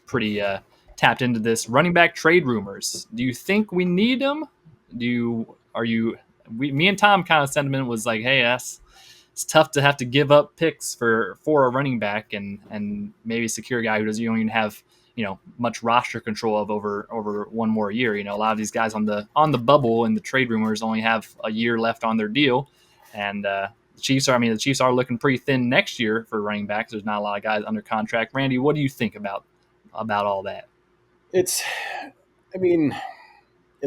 pretty tapped into this. Running back trade rumors. Do you think we need them? Me and Tom kind of sentiment was like, hey, it's tough to have to give up picks for a running back and maybe secure a guy who you don't even have much roster control of over one more year. A lot of these guys on the bubble and the trade rumors only have a year left on their deal, and the Chiefs are looking pretty thin next year for running backs. There's not a lot of guys under contract. Randy, what do you think about all that? It's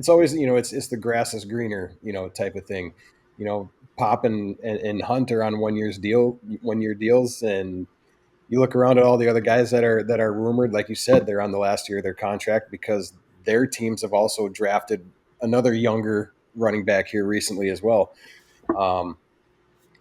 always, it's the grass is greener, type of thing. Pop and Hunt are on 1 year deals, and you look around at all the other guys that are rumored, like you said, they're on the last year of their contract because their teams have also drafted another younger running back here recently as well.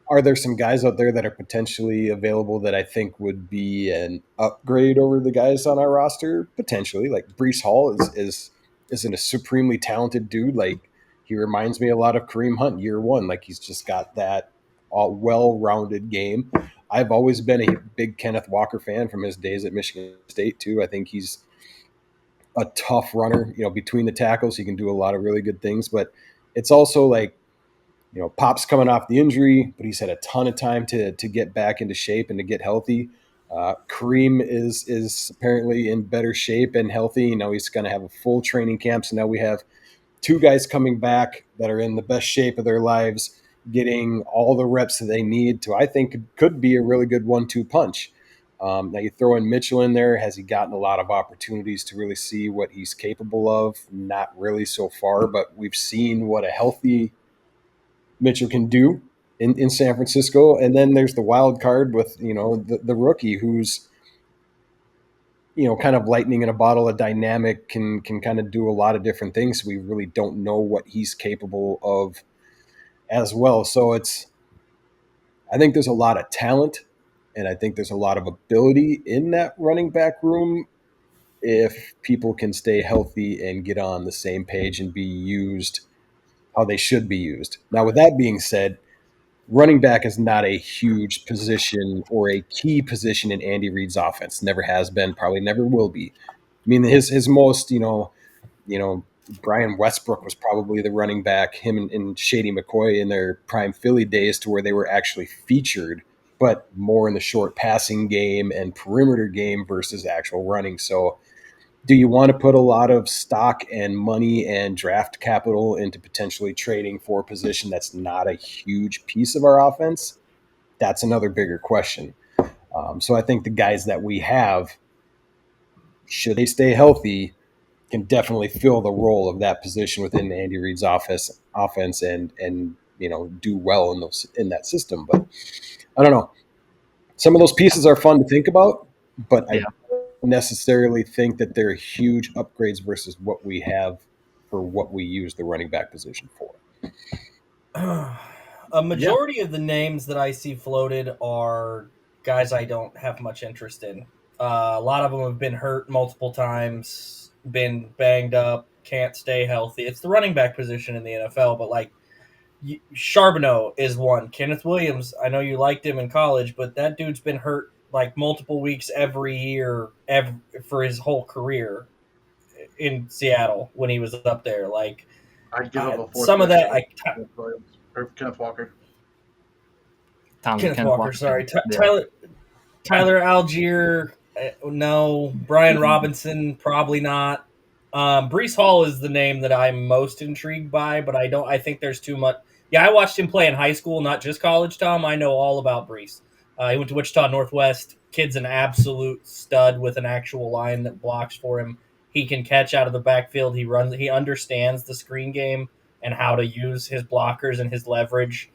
Are there some guys out there that are potentially available that I think would be an upgrade over the guys on our roster? Potentially, like Breece Hall is isn't a supremely talented dude. Like, he reminds me a lot of Kareem Hunt year one. Like, he's just got that well-rounded game. I've always been a big Kenneth Walker fan from his days at Michigan State too. I think he's a tough runner. Between the tackles, he can do a lot of really good things. But it's also like, Pop's coming off the injury, but he's had a ton of time to get back into shape and to get healthy. Kareem is apparently in better shape and healthy. He's going to have a full training camp. So now we have two guys coming back that are in the best shape of their lives, getting all the reps that they need to, I think, could be a really good 1-2 punch. Now you throw in Mitchell in there. Has he gotten a lot of opportunities to really see what he's capable of? Not really so far, but we've seen what a healthy Mitchell can do in San Francisco. And then there's the wild card with, the rookie who's, kind of lightning in a bottle, a dynamic, can kind of do a lot of different things. We really don't know what he's capable of as well. So I think there's a lot of talent, and I think there's a lot of ability in that running back room if people can stay healthy and get on the same page and be used how they should be used. Now, with that being said, running back is not a huge position or a key position in Andy Reid's offense. Never has been, probably never will be. I mean, his most, Brian Westbrook was probably the running back, him and Shady McCoy in their prime Philly days, to where they were actually featured, but more in the short passing game and perimeter game versus actual running. So do you want to put a lot of stock and money and draft capital into potentially trading for a position that's not a huge piece of our offense? That's another bigger question. So I think the guys that we have, should they stay healthy, can definitely fill the role of that position within Andy Reid's offense and do well in that system. But I don't know. Some of those pieces are fun to think about, but I don't necessarily think that they're huge upgrades versus what we have for what we use the running back position for. A majority of the names that I see floated are guys I don't have much interest in. A lot of them have been hurt multiple times, been banged up, can't stay healthy. It's the running back position in the NFL, but like Charbonneau is one. Kenneth Williams, I know you liked him in college, but that dude's been hurt like multiple weeks every year for his whole career in Seattle when he was up there. Like, I'd give up a fourth. Some of that, Kenneth Walker. Kenneth Walker, sorry. Tyler Algier, no. Brian Robinson, probably not. Breece Hall is the name that I'm most intrigued by, but I think there's too much. Yeah, I watched him play in high school, not just college, Tom. I know all about Breece. He went to Wichita Northwest. Kid's an absolute stud with an actual line that blocks for him. He can catch out of the backfield. He runs. He understands the screen game and how to use his blockers and his leverage.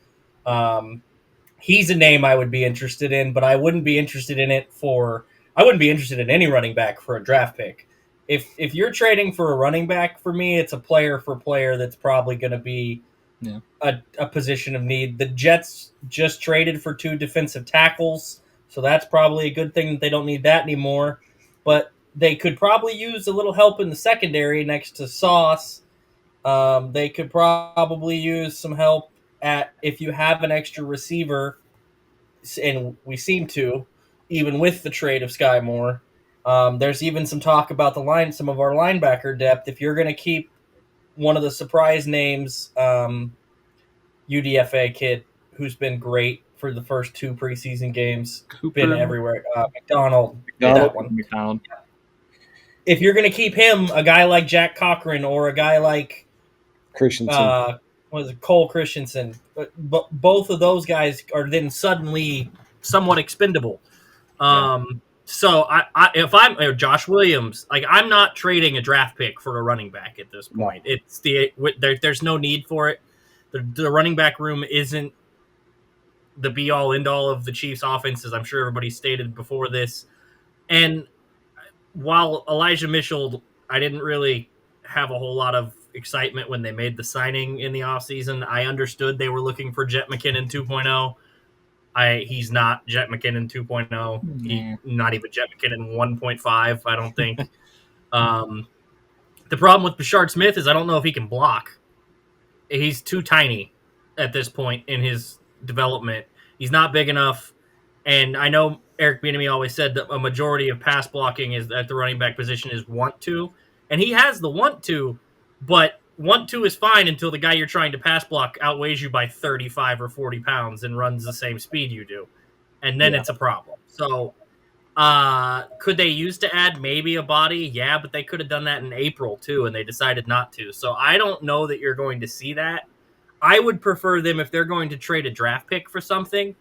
He's a name I would be interested in, but I wouldn't be interested in it I wouldn't be interested in any running back for a draft pick. If you're trading for a running back, for me, it's a player for player that's probably going to be a position of need. The Jets just traded for 2 defensive tackles, so that's probably a good thing that they don't need that anymore. But they could probably use a little help in the secondary next to Sauce. They could probably use some help if you have an extra receiver, and we seem to, even with the trade of Skyy Moore. There's even some talk about some of our linebacker depth. If you're going to keep one of the surprise names, UDFA kid, who's been great for the first 2 preseason games, been everywhere. McDonald. That one. McDonald. If you're going to keep him, a guy like Jack Cochran or a guy like Christensen. Cole Christensen? But both of those guys are then suddenly somewhat expendable. So if I'm Josh Williams, like, I'm not trading a draft pick for a running back at this point. No. There's no need for it. The running back room isn't the be all end all of the Chiefs' offense, as I'm sure everybody stated before this. And while Elijah Mitchell, I didn't really have a whole lot of excitement when they made the signing in the offseason. I understood they were looking for Jet McKinnon 2.0. He's not Jet McKinnon 2.0. He's not even Jet McKinnon 1.5, I don't think. The problem with Bashard Smith is I don't know if he can block. He's too tiny at this point in his development. He's not big enough. And I know Eric Bieniemy always said that a majority of pass blocking is at the running back position is want to. And he has the want to, but want to is fine until the guy you're trying to pass block outweighs you by 35 or 40 pounds and runs the same speed you do. And then it's a problem. So could they use to add maybe a body? Yeah, but they could have done that in April too, and they decided not to. So I don't know that you're going to see that. I would prefer them if they're going to trade a draft pick for something.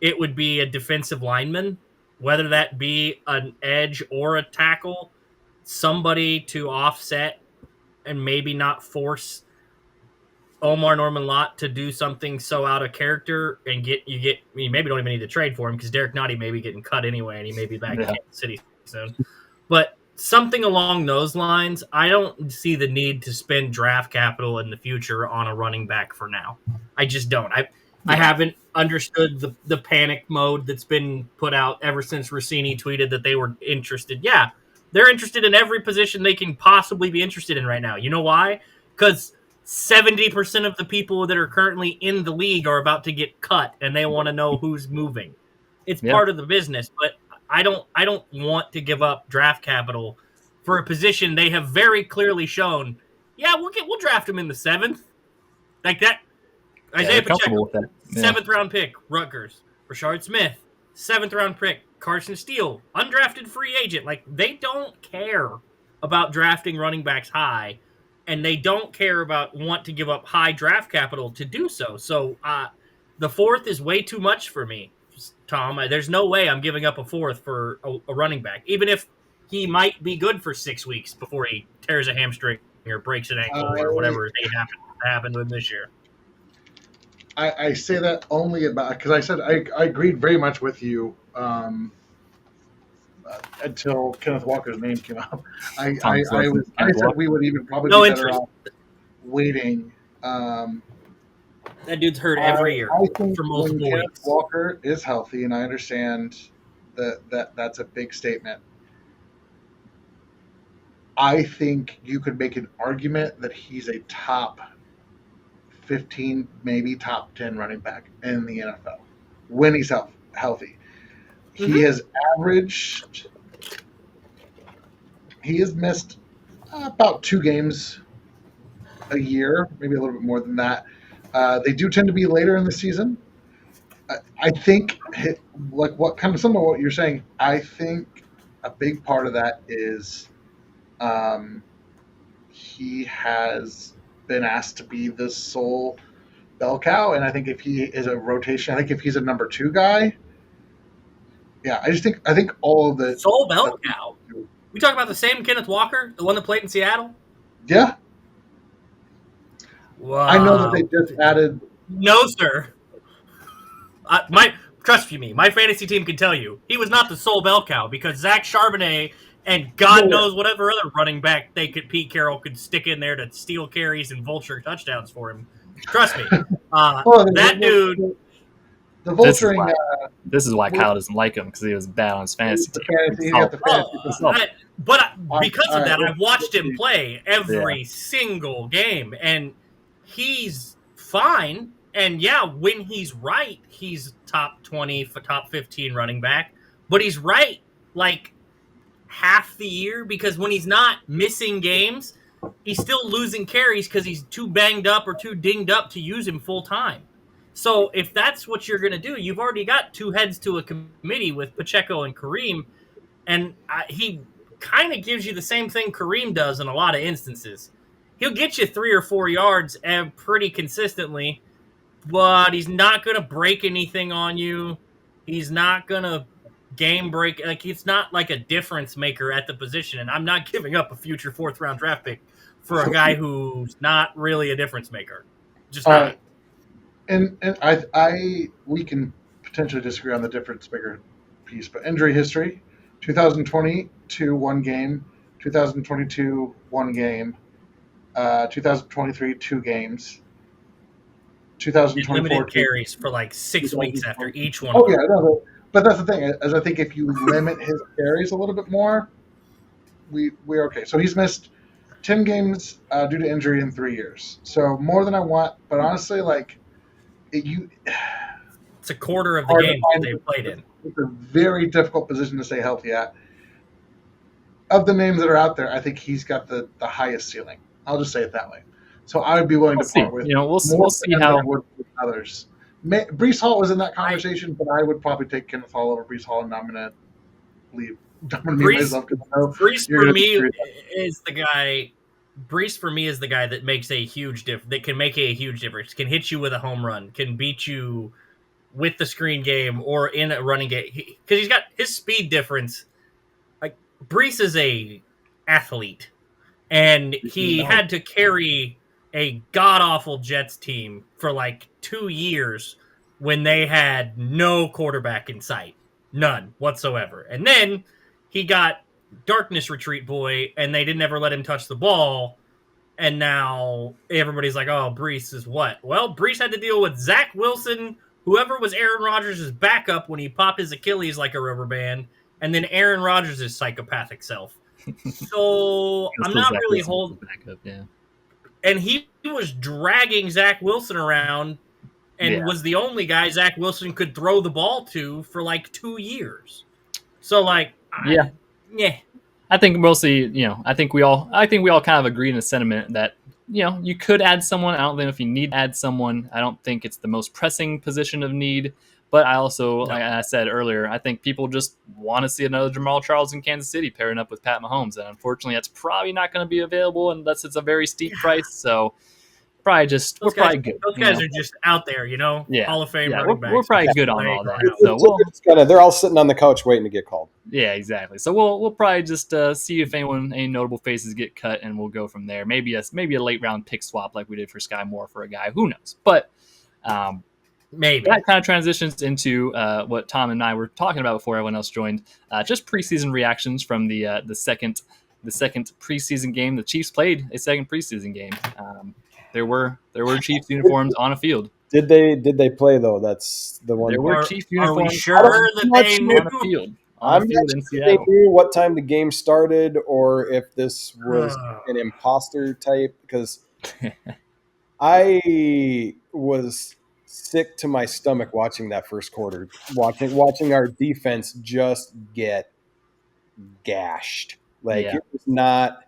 It would be a defensive lineman, whether that be an edge or a tackle, somebody to offset and maybe not force Omar Norman-Lott to do something so out of character and you maybe don't even need to trade for him because Derek Nottie may be getting cut anyway and he may be back in Kansas City soon. But something along those lines, I don't see the need to spend draft capital in the future on a running back for now. I just don't. I haven't understood the panic mode that's been put out ever since Rossini tweeted that they were interested. Yeah, they're interested in every position they can possibly be interested in right now. You know why? Because 70% of the people that are currently in the league are about to get cut, and they want to know who's moving. It's part of the business, but I don't want to give up draft capital for a position they have very clearly shown. Yeah, we'll draft him in the 7th, like that. Isaiah Pacheco, 7th round pick, Rutgers. Rashard Smith, 7th round pick, Carson Steele, undrafted free agent. Like, they don't care about drafting running backs high, and they don't care about want to give up high draft capital to do so. So the 4th is way too much for me, Tom. There's no way I'm giving up a 4th for a running back, even if he might be good for 6 weeks before he tears a hamstring or breaks an ankle or whatever happened with him this year. I say that only about because I said I agreed very much with you until Kenneth Walker's name came up. I said we would even probably be better off waiting. That dude's hurt every year for multiple weeks. Kenneth Walker is healthy, and I understand that's a big statement. I think you could make an argument that he's a top 15, maybe top 10 running back in the NFL when he's healthy. Mm-hmm. He has missed about 2 games a year, maybe a little bit more than that. They do tend to be later in the season. I think, some of what you're saying, I think a big part of that is he has been asked to be the sole bell cow, and I think if he is a rotation, I think if he's a number 2 guy, I think all of the sole bell cow. We talking about the same Kenneth Walker, the one that played in Seattle? Yeah. Wow. I know that they just added. No, sir. Trust me, my fantasy team can tell you he was not the sole bell cow because Zach Charbonnet and God knows whatever other running back Pete Carroll could stick in there to steal carries and vulture touchdowns for him. Trust me. That dude. The vulturing. This is why Kyle doesn't like him because he was bad on his fantasy team. But because of that, I've watched him play every single game, and he's fine. And when he's right, he's top 20, top 15 running back. But he's right like half the year because when he's not missing games, he's still losing carries because he's too banged up or too dinged up to use him full time. So if that's what you're going to do, you've already got 2 heads to a committee with Pacheco and Kareem, and he kind of gives you the same thing Kareem does in a lot of instances. He'll get you 3 or 4 yards and pretty consistently, but he's not going to break anything on you. He's not going to game break. Like, it's not like a difference maker at the position, and I'm not giving up a future 4th round draft pick for a guy who's not really a difference maker. Just not. And we can potentially disagree on the difference maker piece, but injury history: 2022 1 game, 2022 1 game, 2023 2 games, 2024 limited carries for like 6 weeks after each one. Oh yeah, no, but that's the thing. Is I think if you limit his carries a little bit more, we're okay. So he's missed 10 games due to injury in 3 years. So more than I want, but honestly, like it's a quarter of the hard to games that find. they played in. It's a very difficult position to stay healthy at. Of the names that are out there, I think he's got the highest ceiling. I'll just say it that way. So I would be willing We'll to see. part with We'll more see than how. I would with others. Brees Hall was in that conversation, but I would probably take Kenneth Hall over Brees Hall, and I'm going to leave. I'm going to mute myself because I know Brees you're for gonna me disagree with that. is the guy. Brees for me is the guy that makes a huge difference. That can make a huge difference. Can hit you with a home run. Can beat you with the screen game or in a running game. Because he's got his speed difference. Like Brees is a athlete, and he had to carry a god awful Jets team for like 2 years when they had no quarterback in sight, none whatsoever. And then he got darkness retreat boy, and they didn't ever let him touch the ball. And now everybody's like, "Oh, Brees is what?" Well, Brees had to deal with Zach Wilson, whoever was Aaron Rodgers' backup when he popped his Achilles like a rubber band, and then Aaron Rodgers' psychopathic self. So I'm not really holding. Backup, yeah. And he was dragging Zach Wilson around and was the only guy Zach Wilson could throw the ball to for like 2 years. So like, yeah. I think mostly, I think we all kind of agree in the sentiment that, you could add someone. I don't think if you need to add someone, I don't think it's the most pressing position of need. But I also, like I said earlier, I think people just want to see another Jamal Charles in Kansas City pairing up with Pat Mahomes. And unfortunately, that's probably not going to be available unless it's a very steep price. So probably just, we're probably good. Those guys are just out there, Hall of Fame running backs. We're probably good on all that. So they're all sitting on the couch waiting to get called. Yeah, exactly. So we'll probably just see if any notable faces get cut, and we'll go from there. Maybe a late round pick swap like we did for Skyy Moore for a guy. Who knows? But maybe that kind of transitions into what Tom and I were talking about before everyone else joined. Just preseason reactions from the second preseason game. The Chiefs played a second preseason game. There were Chiefs uniforms on a field. Did they play though? That's the one. There were Chiefs uniforms. Are we sure that they knew? On a field. I'm not sure if they knew what time the game started or if this was an imposter type, because I was sick to my stomach watching that first quarter, watching our defense just get gashed. Like it was not.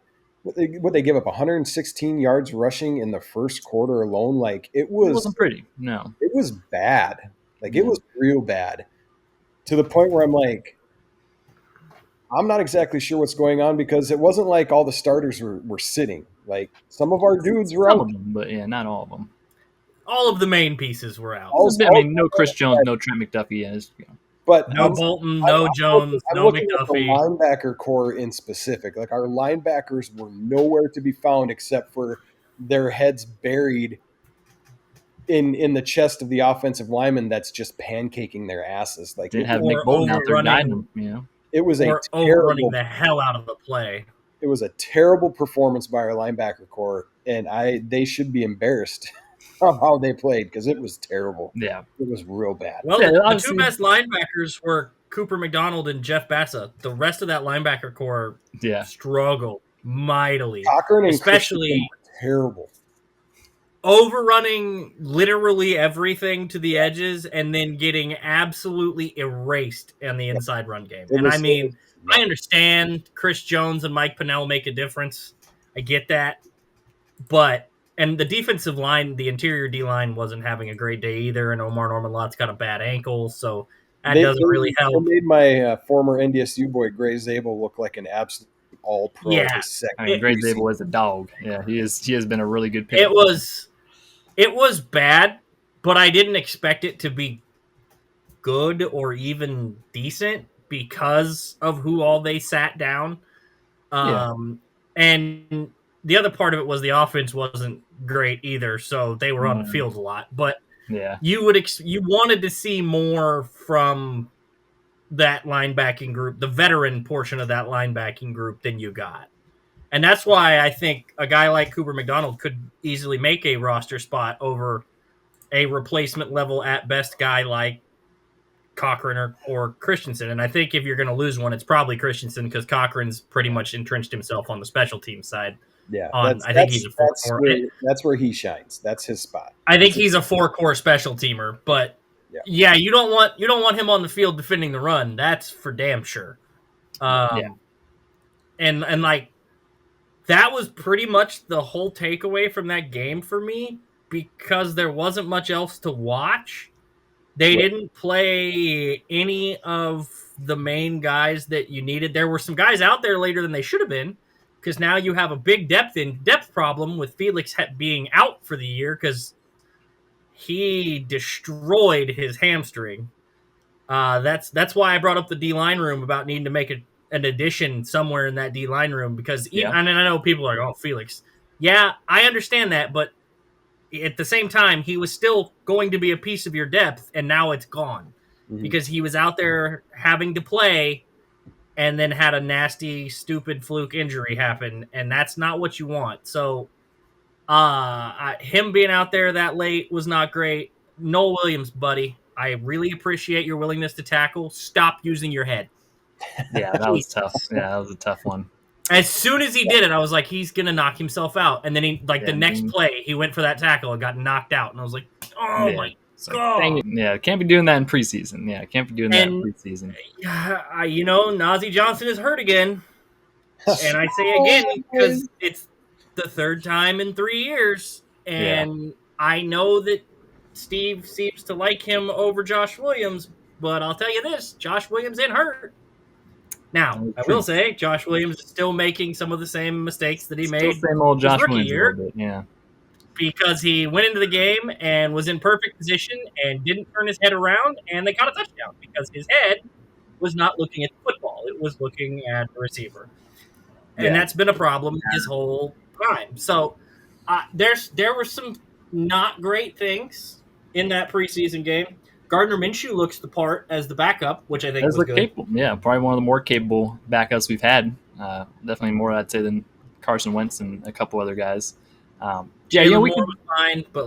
What they give up 116 yards rushing in the first quarter alone. Like it wasn't pretty. No, it was bad. Like it was real bad, to the point where I'm like, I'm not exactly sure what's going on, because it wasn't like all the starters were sitting. Like some of our dudes were out, but not all of them. All of the main pieces were out. No Chris Jones, no Trent McDuffie. But no Bolton, no Jones, no McDuffie. At the linebacker core in specific, like our linebackers were nowhere to be found except for their heads buried in the chest of the offensive lineman that's just pancaking their asses. Like didn't have Nick Bolton out there guiding them. It was overrunning the hell out of the play. It was a terrible performance by our linebacker core, and they should be embarrassed of how they played, because it was terrible. Yeah, it was real bad. Well, the two best linebackers were Cooper McDonald and Jeff Bassa. The rest of that linebacker core struggled mightily, Cochran and especially terrible. Overrunning literally everything to the edges and then getting absolutely erased in the inside run game. And I mean, I understand Chris Jones and Mike Pennell make a difference. I get that. And the defensive line, the interior D-line wasn't having a great day either, and Omar Norman-Lott's got a bad ankle, so that doesn't really help. They made my former NDSU boy, Gray Zabel, look like an absolute all-pro. Yeah. Gray Zabel is a dog. Yeah, he has been a really good pick. It was bad, but I didn't expect it to be good or even decent because of who all they sat down. And the other part of it was the offense wasn't great either, so they were on the field a lot. But you wanted to see more from that linebacking group, the veteran portion of that linebacking group, than you got. And that's why I think a guy like Cooper McDonald could easily make a roster spot over a replacement level at best guy like Cochran or Christensen. And I think if you're going to lose one, it's probably Christensen because Cochran's pretty much entrenched himself on the special team side. Yeah, I think he's a four-core. That's where he shines. That's his spot. I think he's a 4-core special teamer, but yeah, you don't want him on the field defending the run. That's for damn sure. And like that was pretty much the whole takeaway from that game for me because there wasn't much else to watch. They didn't play any of the main guys that you needed. There were some guys out there later than they should have been because now you have a big depth problem with Felix being out for the year because he destroyed his hamstring. That's why I brought up the D-line room about needing to make an addition somewhere in that D-line room because and I know people are like, oh, Felix. Yeah, I understand that, but at the same time, he was still going to be a piece of your depth, and now it's gone because he was out there having to play and then had a nasty, stupid fluke injury happen, and that's not what you want. So him being out there that late was not great. Noel Williams, buddy, I really appreciate your willingness to tackle. Stop using your head. Yeah, that was tough. Yeah, that was a tough one. As soon as he did it, I was like, he's going to knock himself out. And then the next play, he went for that tackle and got knocked out. And I was like, oh my God. Dang it. Yeah, can't be doing that in preseason. Yeah, can't be doing that in preseason. Nazeeh Johnson is hurt again. And I say again because it's the third time in 3 years. And I know that Steve seems to like him over Josh Williams. But I'll tell you this, Josh Williams ain't hurt. Now, I will say, Josh Williams is still making some of the same mistakes that he made same old Josh his rookie Williams year, a little bit, yeah. Because he went into the game and was in perfect position and didn't turn his head around, and they got a touchdown because his head was not looking at the football. It was looking at the receiver. And that's been a problem his whole time. So there were some not great things in that preseason game. Gardner Minshew looks the part as the backup, which I think was good. Capable. Yeah, probably one of the more capable backups we've had. Definitely more, I'd say, than Carson Wentz and a couple other guys. Jalen Moore was fine, but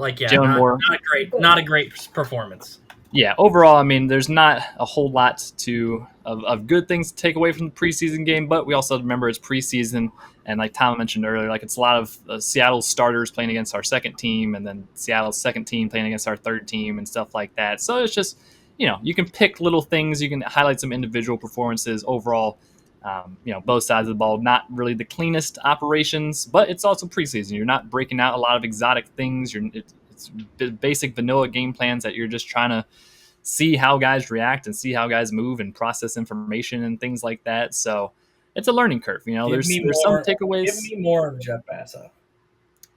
not a great performance. Yeah, overall, I mean, there's not a whole lot of good things to take away from the preseason game, but we also remember it's preseason, and like Tom mentioned earlier, like it's a lot of Seattle starters playing against our second team, and then Seattle's second team playing against our third team and stuff like that. So it's just, you can pick little things, you can highlight some individual performances. Overall, both sides of the ball, not really the cleanest operations, but it's also preseason. You're not breaking out a lot of exotic things. It's basic vanilla game plans that you're just trying to see how guys react and see how guys move and process information and things like that. So it's a learning curve. There's some takeaways. Give me more of Jeff Bassett.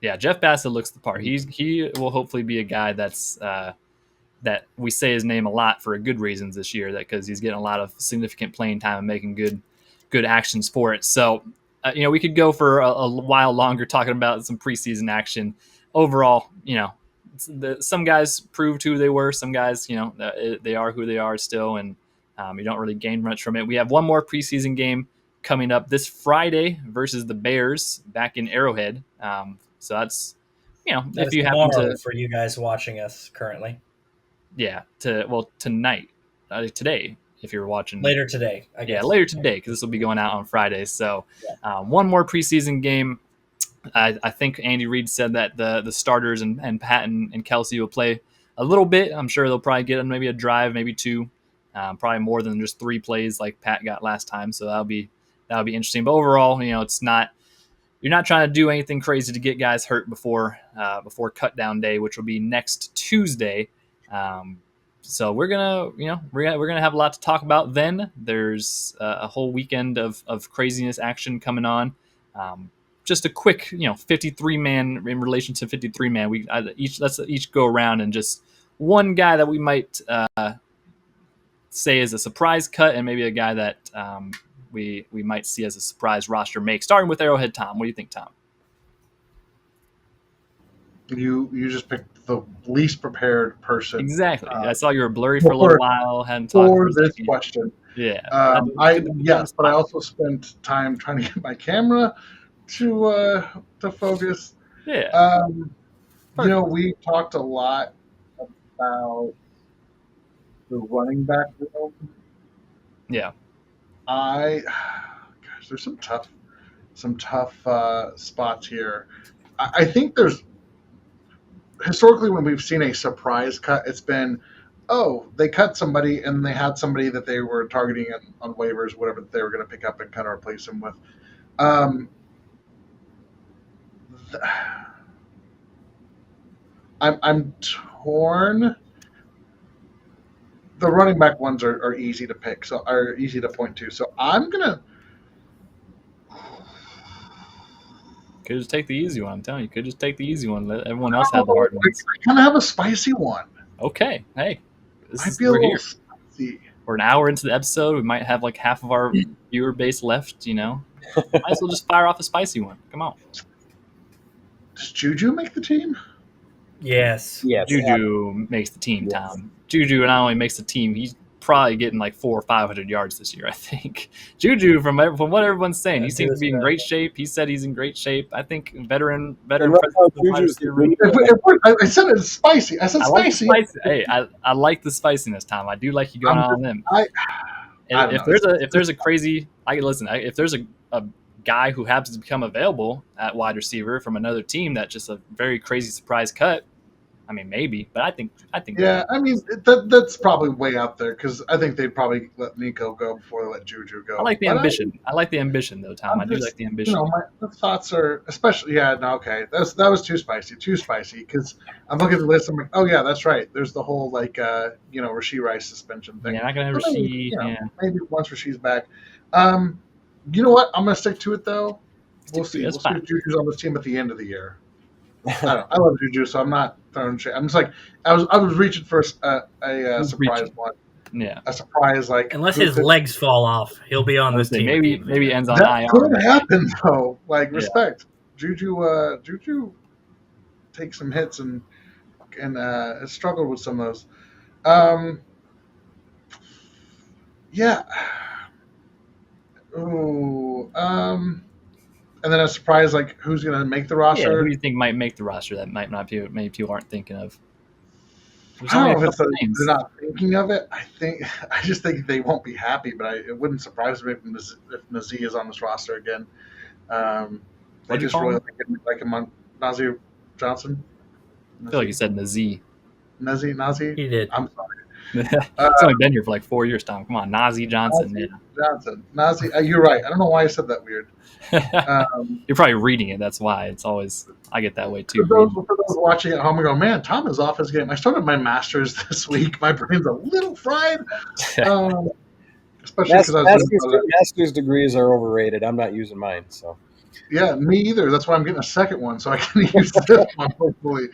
Yeah, Jeff Bassett looks the part. He will hopefully be a guy that's that we say his name a lot for good reasons this year, because he's getting a lot of significant playing time and making good actions for it. So we could go for a while longer talking about some preseason action. Overall, some guys proved who they were. Some guys, they are who they are still, and you don't really gain much from it. We have one more preseason game coming up this Friday versus the Bears back in Arrowhead. So that's, if you happen to, for you guys watching us currently. Yeah, tonight, today, if you're watching later today, I guess. Yeah, later today, because this will be going out on Friday. So one more preseason game. I think Andy Reid said that the starters and Patton and Kelsey will play a little bit. I'm sure they'll probably get maybe a drive, maybe two, probably more than just 3 plays like Pat got last time. So that'll be interesting. But overall, it's not, you're not trying to do anything crazy to get guys hurt before cut down day, which will be next Tuesday. So we're gonna have a lot to talk about then. There's a whole weekend of craziness action coming on. Just a quick, 53-man in relation to 53-man. Let's each go around and just one guy that we might say is a surprise cut, and maybe a guy that we might see as a surprise roster make. Starting with Arrowhead, Tom. What do you think, Tom? You just picked the least prepared person. Exactly. I saw you were blurry for a little while. Hadn't talked for this question. Yeah. But I also spent time trying to get my camera to focus. Yeah. We talked a lot about the running back room. Yeah. Gosh, there's some tough spots here. I think there's historically when we've seen a surprise cut, it's been, oh, they cut somebody and they had somebody that they were targeting on waivers, whatever that they were going to pick up and kind of replace him with. I'm torn. The running back ones are easy to pick, so are easy to point to. So I'm gonna. Could just take the easy one. I'm telling you, could just take the easy one. Let everyone else have the hard ones. I kind of have a spicy one. Okay, hey, we're here. Spicy. We're an hour into the episode. We might have like half of our viewer base left. You know, might as well just fire off a spicy one. Come on. Does Juju make the team? Yes. Juju makes the team, Tom. Juju not only makes the team, he's probably getting like 400 or 500 yards this year, I think. Juju, from what everyone's saying, he seems to be in great shape. He said he's in great shape. I think veteran. I said it's spicy. I said spicy. Hey, I like the spiciness, Tom. I do like you going on them. If there's a crazy, if there's a guy who happens to become available at wide receiver from another team that's just a very crazy surprise cut, I mean, maybe, but I think. Yeah, I mean that's probably way out there because I think they'd probably let Nico go before they let Juju go. I like the ambition. I like the ambition, though, Tom. I do like the ambition. My thoughts are especially. Yeah, no, okay, that was too spicy. Because I'm looking at the list. I'm like, oh yeah, that's right. There's the whole Rashee Rice suspension thing. Yeah, not gonna have Rashee. Maybe once Rashee's back. You know what? I'm gonna stick to it though. We'll see. We'll see if Juju's on this team at the end of the year. I love Juju, so I'm not throwing shit. I'm just like I was reaching for a surprise one. Yeah, a surprise like unless his legs fall off, he'll be on this team. Maybe ends on that IR. Could happen though. Like respect, Juju takes some hits and has struggled with some of those. Yeah. Ooh. And then a surprise, like who's going to make the roster? Yeah, who do you think might make the roster that might not be many people aren't thinking of? I don't know if they're not thinking of it. I just think they won't be happy, but it wouldn't surprise me if Nazee is on this roster again. I just really like him on Nazee Johnson. I feel like you said Nazee. Nazee? He did. I'm sorry. He's only been here for like 4 years, Tom. Come on, Nazee Johnson. Nazee. You're right. I don't know why I said that weird. You're probably reading it. That's why it's always. I get that way too. For those watching at home, I go, man, Tom is off his game. I started my master's this week. My brain's a little fried. Especially because master's degrees are overrated. I'm not using mine, so. Yeah, me either. That's why I'm getting a second one, so I can use this one hopefully.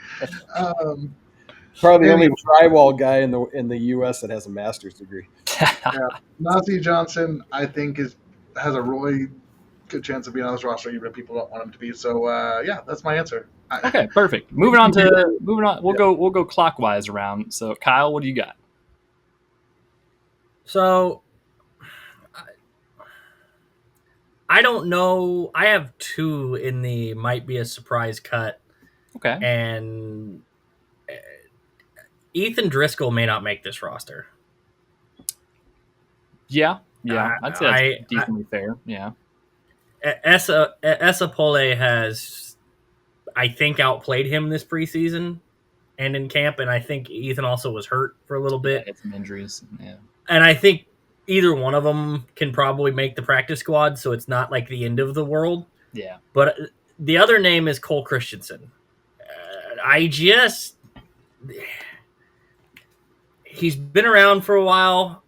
Probably the only drywall guy in the U.S. that has a master's degree. Nazee Johnson, I think, has a really good chance of being on this roster, even if people don't want him to be. So, that's my answer. Okay, perfect. Moving on. We'll go clockwise around. So, Kyle, what do you got? So, I don't know. I have two in the might be a surprise cut. Okay. And Ethan Driscoll may not make this roster. Yeah, I'd say that's decently fair. Yeah. Esapole has, I think, outplayed him this preseason and in camp, and I think Ethan also was hurt for a little bit. Had some injuries. Yeah. And I think either one of them can probably make the practice squad, so it's not like the end of the world. Yeah. But the other name is Cole Christensen. He's been around for a while.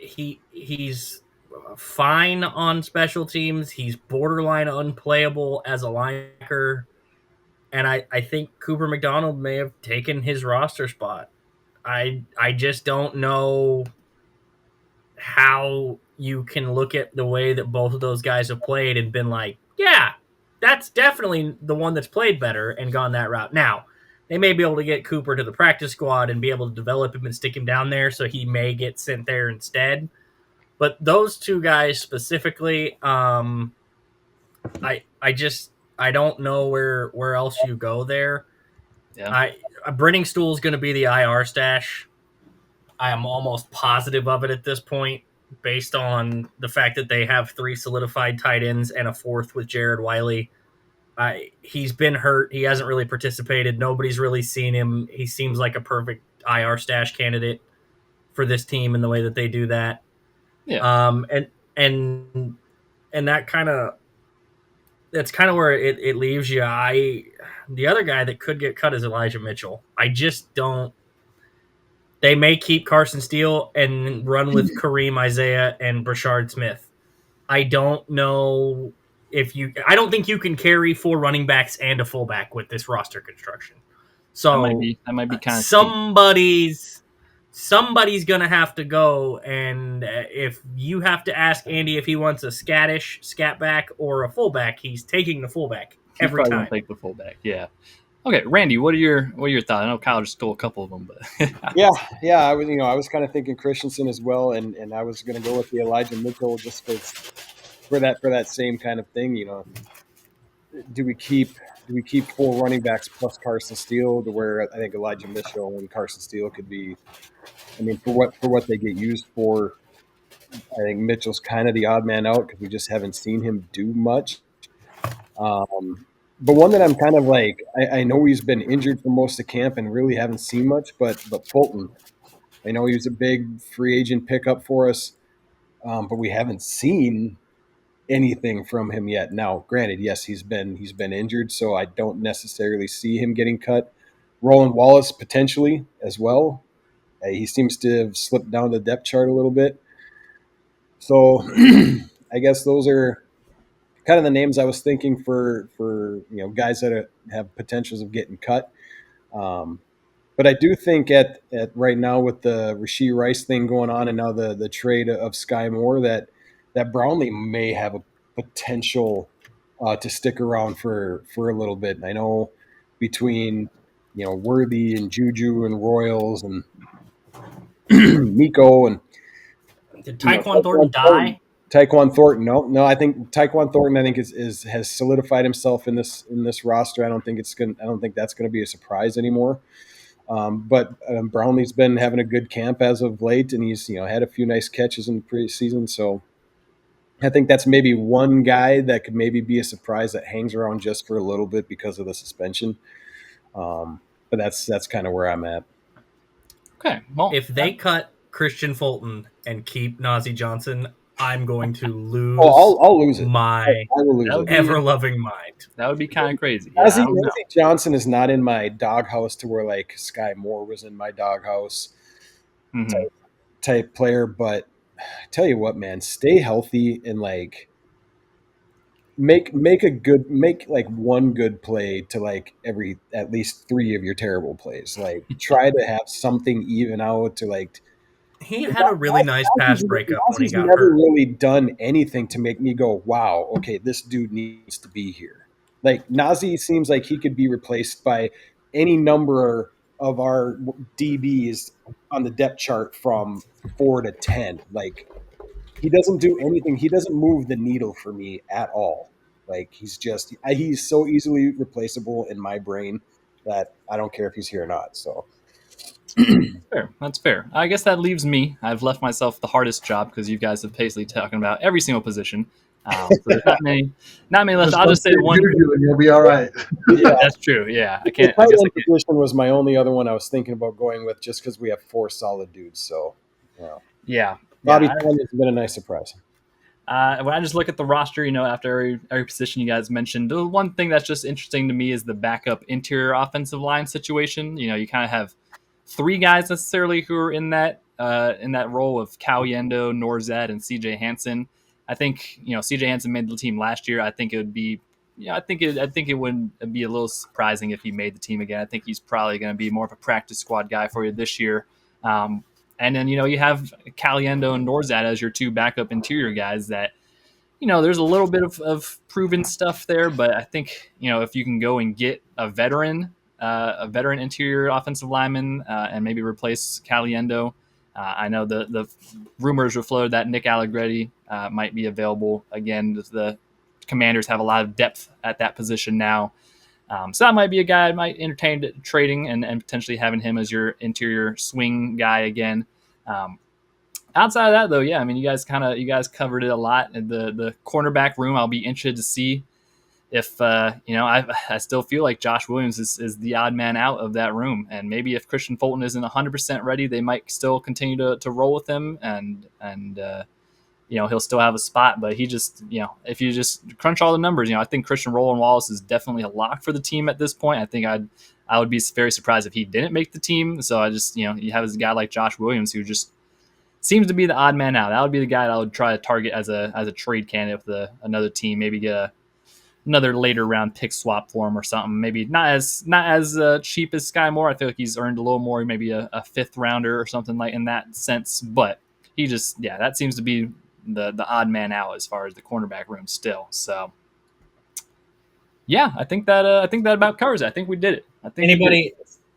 He's fine on special teams. He's borderline unplayable as a linebacker. And I think Cooper McDonald may have taken his roster spot. I just don't know how you can look at the way that both of those guys have played and been like, yeah, that's definitely the one that's played better and gone that route. Now, they may be able to get Cooper to the practice squad and be able to develop him and stick him down there, so he may get sent there instead. But those two guys specifically, I don't know where else you go there. Yeah. Brenning Stool is going to be the IR stash. I am almost positive of it at this point, based on the fact that they have 3 solidified tight ends and a 4th with Jared Wiley. He's been hurt. He hasn't really participated. Nobody's really seen him. He seems like a perfect IR stash candidate for this team in the way that they do that. Yeah. And that that's kind of where it leaves you. The other guy that could get cut is Elijah Mitchell. I just don't. They may keep Carson Steele and run with Kareem Isaiah and Brashard Smith. I don't know I don't think you can carry 4 running backs and a fullback with this roster construction. So that might be kind of somebody's gonna have to go, and if you have to ask Andy if he wants a scat back or a fullback, he's taking the fullback every time. Take the fullback, yeah. Okay, Randy, what are your thoughts? I know Kyle just stole a couple of them, but yeah, I was kind of thinking Christensen as well, and I was going to go with the Elijah Mitchell just for that same kind of thing. Do we keep 4 running backs plus Carson Steele, to where I think Elijah Mitchell and Carson Steele could be. I mean, for what they get used for, I think Mitchell's kind of the odd man out because we just haven't seen him do much. But one that I'm kind of like, I know he's been injured for most of camp and really haven't seen much, but Fulton, I know he was a big free agent pickup for us, but we haven't seen anything from him yet. Now, granted, yes, he's been injured, so I don't necessarily see him getting cut. Roland Wallace potentially as well. He seems to have slipped down the depth chart a little bit. So I guess those are kind of the names I was thinking for guys that have potentials of getting cut. But I do think at right now with the Rashee Rice thing going on, and now the trade of Skyy Moore, that Brownlee may have a potential to stick around for a little bit. And I know between Worthy and Juju and Royals and Nico and did Tyquan Thornton die? Tyquan Thornton, no. I think Tyquan Thornton, has solidified himself in this roster. I don't think that's gonna be a surprise anymore. But Brownlee's been having a good camp as of late, and he's had a few nice catches in the preseason. So I think that's maybe one guy that could maybe be a surprise that hangs around just for a little bit because of the suspension. But that's kind of where I'm at. Okay, well, if they cut Christian Fulton and keep Najee Johnson, I'm going to lose. I'll lose it. I will lose it. Ever-loving mind. That would be kind of crazy. Yeah, Najee Johnson is not in my doghouse to where like Skyy Moore was in my doghouse type player. But I tell you what, man, stay healthy and like make like one good play to like at least 3 of your terrible plays. Like try to have something even out to like. He had a really nice pass breakup when he got never hurt. really done anything to make me go, wow, okay, this dude needs to be here. Like Najee seems like he could be replaced by any number of our DBs on the depth chart from 4 to 10. Like he doesn't do anything. He doesn't move the needle for me at all. Like he's so easily replaceable in my brain that I don't care if he's here or not. So. That's fair. I guess that leaves me. I've left myself the hardest job because you guys have basically talking about every single position. So there's not many left. I'll just say one. You'll be all right. Yeah, that's true. Yeah, I can't. The tight end position was my only other one I was thinking about going with, just because we have 4 solid dudes. So, yeah. Bobby Thornton has been a nice surprise. When I just look at the roster, after every position you guys mentioned, the one thing that's just interesting to me is the backup interior offensive line situation. You kind of have 3 guys necessarily who are in that role of Cal Yendo, Norzad, and CJ Hansen. I think CJ Hansen made the team last year. I think it would be I think it would be a little surprising if he made the team again. I think he's probably going to be more of a practice squad guy for you this year. And then you have Cal Yendo and Norzad as your 2 backup interior guys that there's a little bit of proven stuff there, but I think if you can go and get a veteran interior offensive lineman and maybe replace Caliendo. I know the rumors were floated that Nick Allegretti might be available again. The Commanders have a lot of depth at that position now. So that might be a guy I might entertain trading and potentially having him as your interior swing guy again. Outside of that, though, yeah, I mean, you guys covered it a lot. In the cornerback room, I'll be interested to see if I still feel like Josh Williams is the odd man out of that room, and maybe if Christian Fulton isn't 100% ready, they might still continue to roll with him, and he'll still have a spot. But he just, if you just crunch all the numbers, I think Christian Roland Wallace is definitely a lock for the team at this point. I think I would be very surprised if he didn't make the team. So I just, you have a guy like Josh Williams who just seems to be the odd man out. That would be the guy that I would try to target as a trade candidate with another team. Maybe get another later round pick swap for him or something. Maybe not as cheap as Skyy Moore. I feel like he's earned a little more, maybe a fifth rounder or something like in that sense. But he just, that seems to be the odd man out as far as the cornerback room still. So yeah, I think that about covers it. I think we did it. I think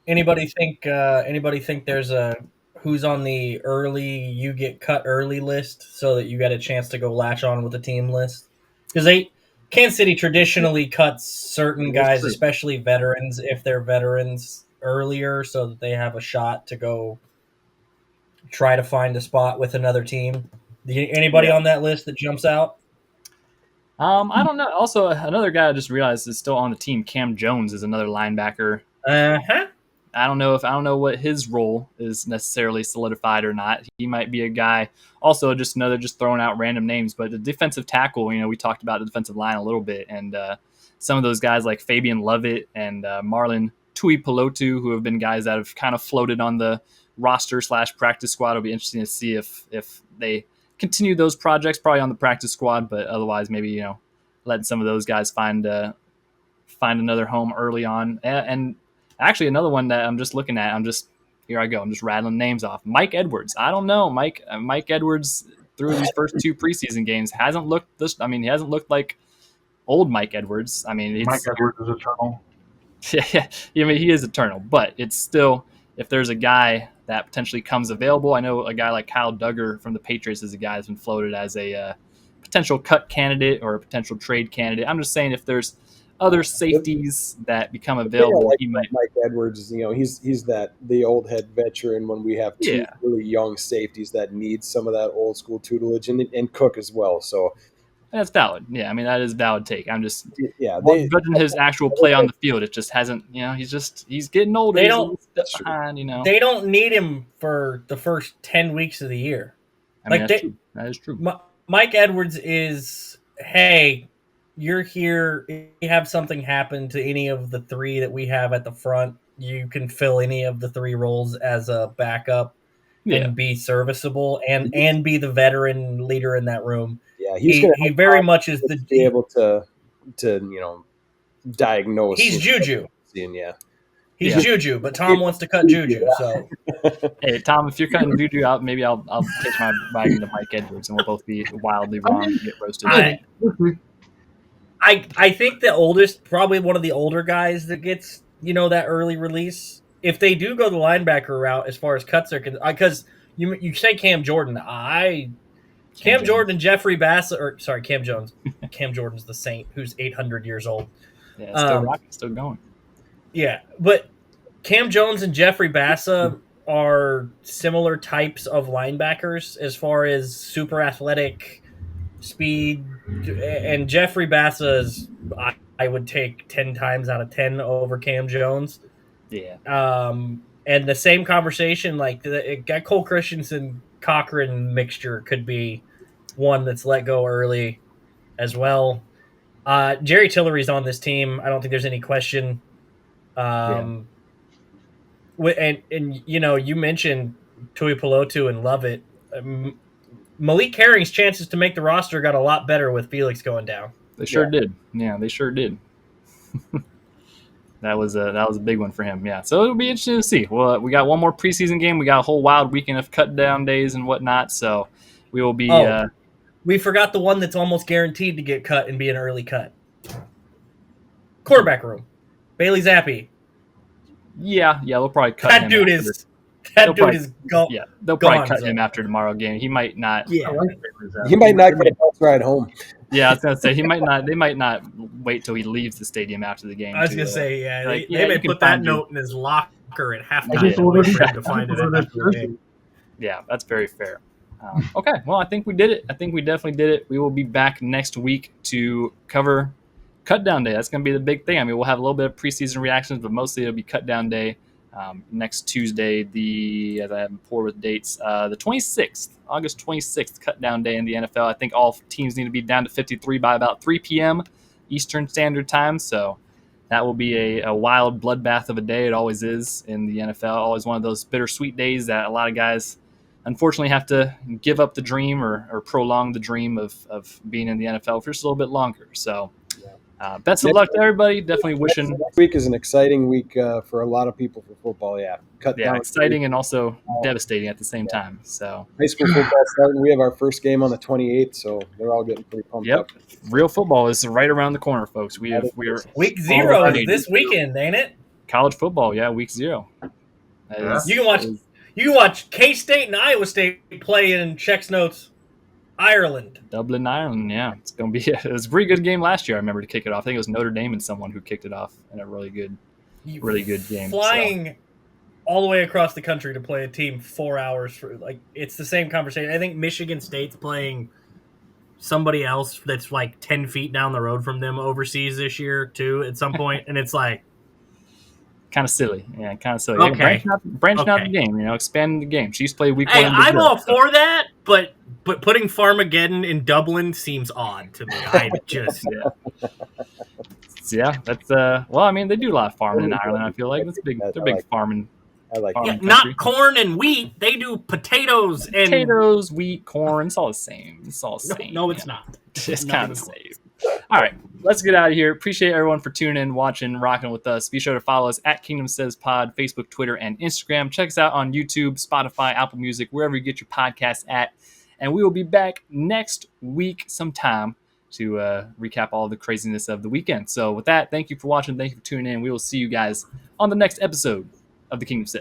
anybody think there's a who's on the early you get cut early list so that you got a chance to go latch on with the team list? Because Kansas City traditionally cuts certain guys, especially veterans, if they're veterans earlier, so that they have a shot to go try to find a spot with another team. Anybody on that list that jumps out? I don't know. Also, another guy I just realized is still on the team. Cam Jones is another linebacker. I don't know what his role is necessarily solidified or not. He might be a guy. Also, just throwing out random names, but the defensive tackle. We talked about the defensive line a little bit, and some of those guys like Fabian Lovett and Marlon Tuipulotu, who have been guys that have kind of floated on the roster / practice squad. It'll be interesting to see if they continue those projects, probably on the practice squad, but otherwise maybe letting some of those guys find another home early on. And actually, another one that I'm just looking at, I'm just rattling names off. Mike Edwards. I don't know. Mike Edwards through these first two preseason games hasn't looked he hasn't looked like old Mike Edwards. Mike Edwards is eternal. Yeah, he is eternal, but it's still, if there's a guy that potentially comes available, I know a guy like Kyle Duggar from the Patriots is a guy that's been floated as a potential cut candidate or a potential trade candidate. I'm just saying if there's other safeties that become available, he might. Mike Edwards, he's the old head veteran when we have two really young safeties that need some of that old school tutelage, and Cook as well. So that's valid. Yeah, that is a valid take. I'm just judging his actual play on the field. It just hasn't. He's getting older. They don't. Behind, They don't need him for the first 10 weeks of the year. That is true. Mike Edwards is, hey, you're here. If you have something happen to any of the three that we have at the front, you can fill any of the three roles as a backup and be serviceable and be the veteran leader in that room. Yeah, he very much is be able to diagnose. He's Juju. He's Juju, but Tom wants to cut Juju. So, hey Tom, if you're cutting Juju out, maybe I'll pitch my wagon to Mike Edwards, and we'll both be wildly wrong and get roasted. I think the oldest, probably one of the older guys that gets that early release. If they do go the linebacker route as far as cuts are concerned, because you say Cam Jordan, Cam Jordan and Jeffrey Bassett, or sorry, Cam Jones. Cam Jordan's the Saint who's 800 years old. Yeah, still rocking, still going. Yeah, but Cam Jones and Jeffrey Bassa are similar types of linebackers as far as super athletic speed, and Jeffrey Bassa is, I would take 10 times out of 10 over Cam Jones. Yeah. And the same conversation, like the Cole Christensen Cochran mixture could be one that's let go early as well. Jerry Tillery's on this team. I don't think there's any question. And you mentioned Tuipulotu and Lovett. Malik Herring's chances to make the roster got a lot better with Felix going down. They sure did. Yeah, they sure did. That was a big one for him. Yeah, so it'll be interesting to see. Well, we got one more preseason game. We got a whole wild weekend of cut down days and whatnot. So we will be. We forgot the one that's almost guaranteed to get cut and be an early cut. Quarterback room. Bailey Zappi. Yeah, they'll probably cut that him. Dude is gone. Yeah, they'll probably cut him after tomorrow's game. He might not. Yeah, he might not get a bus ride home. Yeah, I was gonna say he might not. They might not wait till he leaves the stadium after the game. I was gonna say, they may put that note in his locker at halftime to find it after the game. Yeah, that's very fair. Okay, well, I think we did it. I think we definitely did it. We will be back next week to cover cut down day. That's going to be the big thing. I mean, we'll have a little bit of preseason reactions, but mostly it'll be cut down day next Tuesday. As I have poor with dates, the 26th, August 26th, cut down day in the NFL. I think all teams need to be down to 53 by about 3 p.m. Eastern Standard Time. So that will be a wild bloodbath of a day. It always is in the NFL. Always one of those bittersweet days that a lot of guys unfortunately have to give up the dream or prolong the dream of being in the NFL for just a little bit longer. So best of luck to everybody. Definitely wishing. Next week is an exciting week for a lot of people for football. Yeah, exciting and also devastating at the same time. So high school football starting. We have our first game on the 28th, so they're all getting pretty pumped up. Real football is right around the corner, folks. We are week 0 is this weekend, ain't it? College football, week 0. You can watch K-State and Iowa State play in Chex Notes, Ireland. Dublin, Ireland, It's going to be it was a pretty good game last year, I remember, to kick it off. I think it was Notre Dame and someone who kicked it off in a really good game. Flying all the way across the country to play a team 4 hours for it's the same conversation. I think Michigan State's playing somebody else that's 10 feet down the road from them overseas this year too at some point, and it's kind of silly. Yeah, kind of silly. Okay. Branching out the game, expanding the game. Chiefs play week 1. I'm all for that, but putting Farmageddon in Dublin seems odd to me. I just that's well, I mean, they do a lot of farming in Ireland. I feel like that's big. They're big farming. I like not corn and wheat. They do potatoes, wheat, corn. It's all the same. It's all the same. No, it's not. It's kind of the same. All right, let's get out of here. Appreciate everyone for tuning in, watching, rocking with us. Be sure to follow us at Kingdom Says Pod, Facebook, Twitter, and Instagram. Check us out on YouTube, Spotify, Apple Music, wherever you get your podcasts at. And we will be back next week sometime to recap all the craziness of the weekend. So with that, thank you for watching. Thank you for tuning in. We will see you guys on the next episode of the Kingdom Says.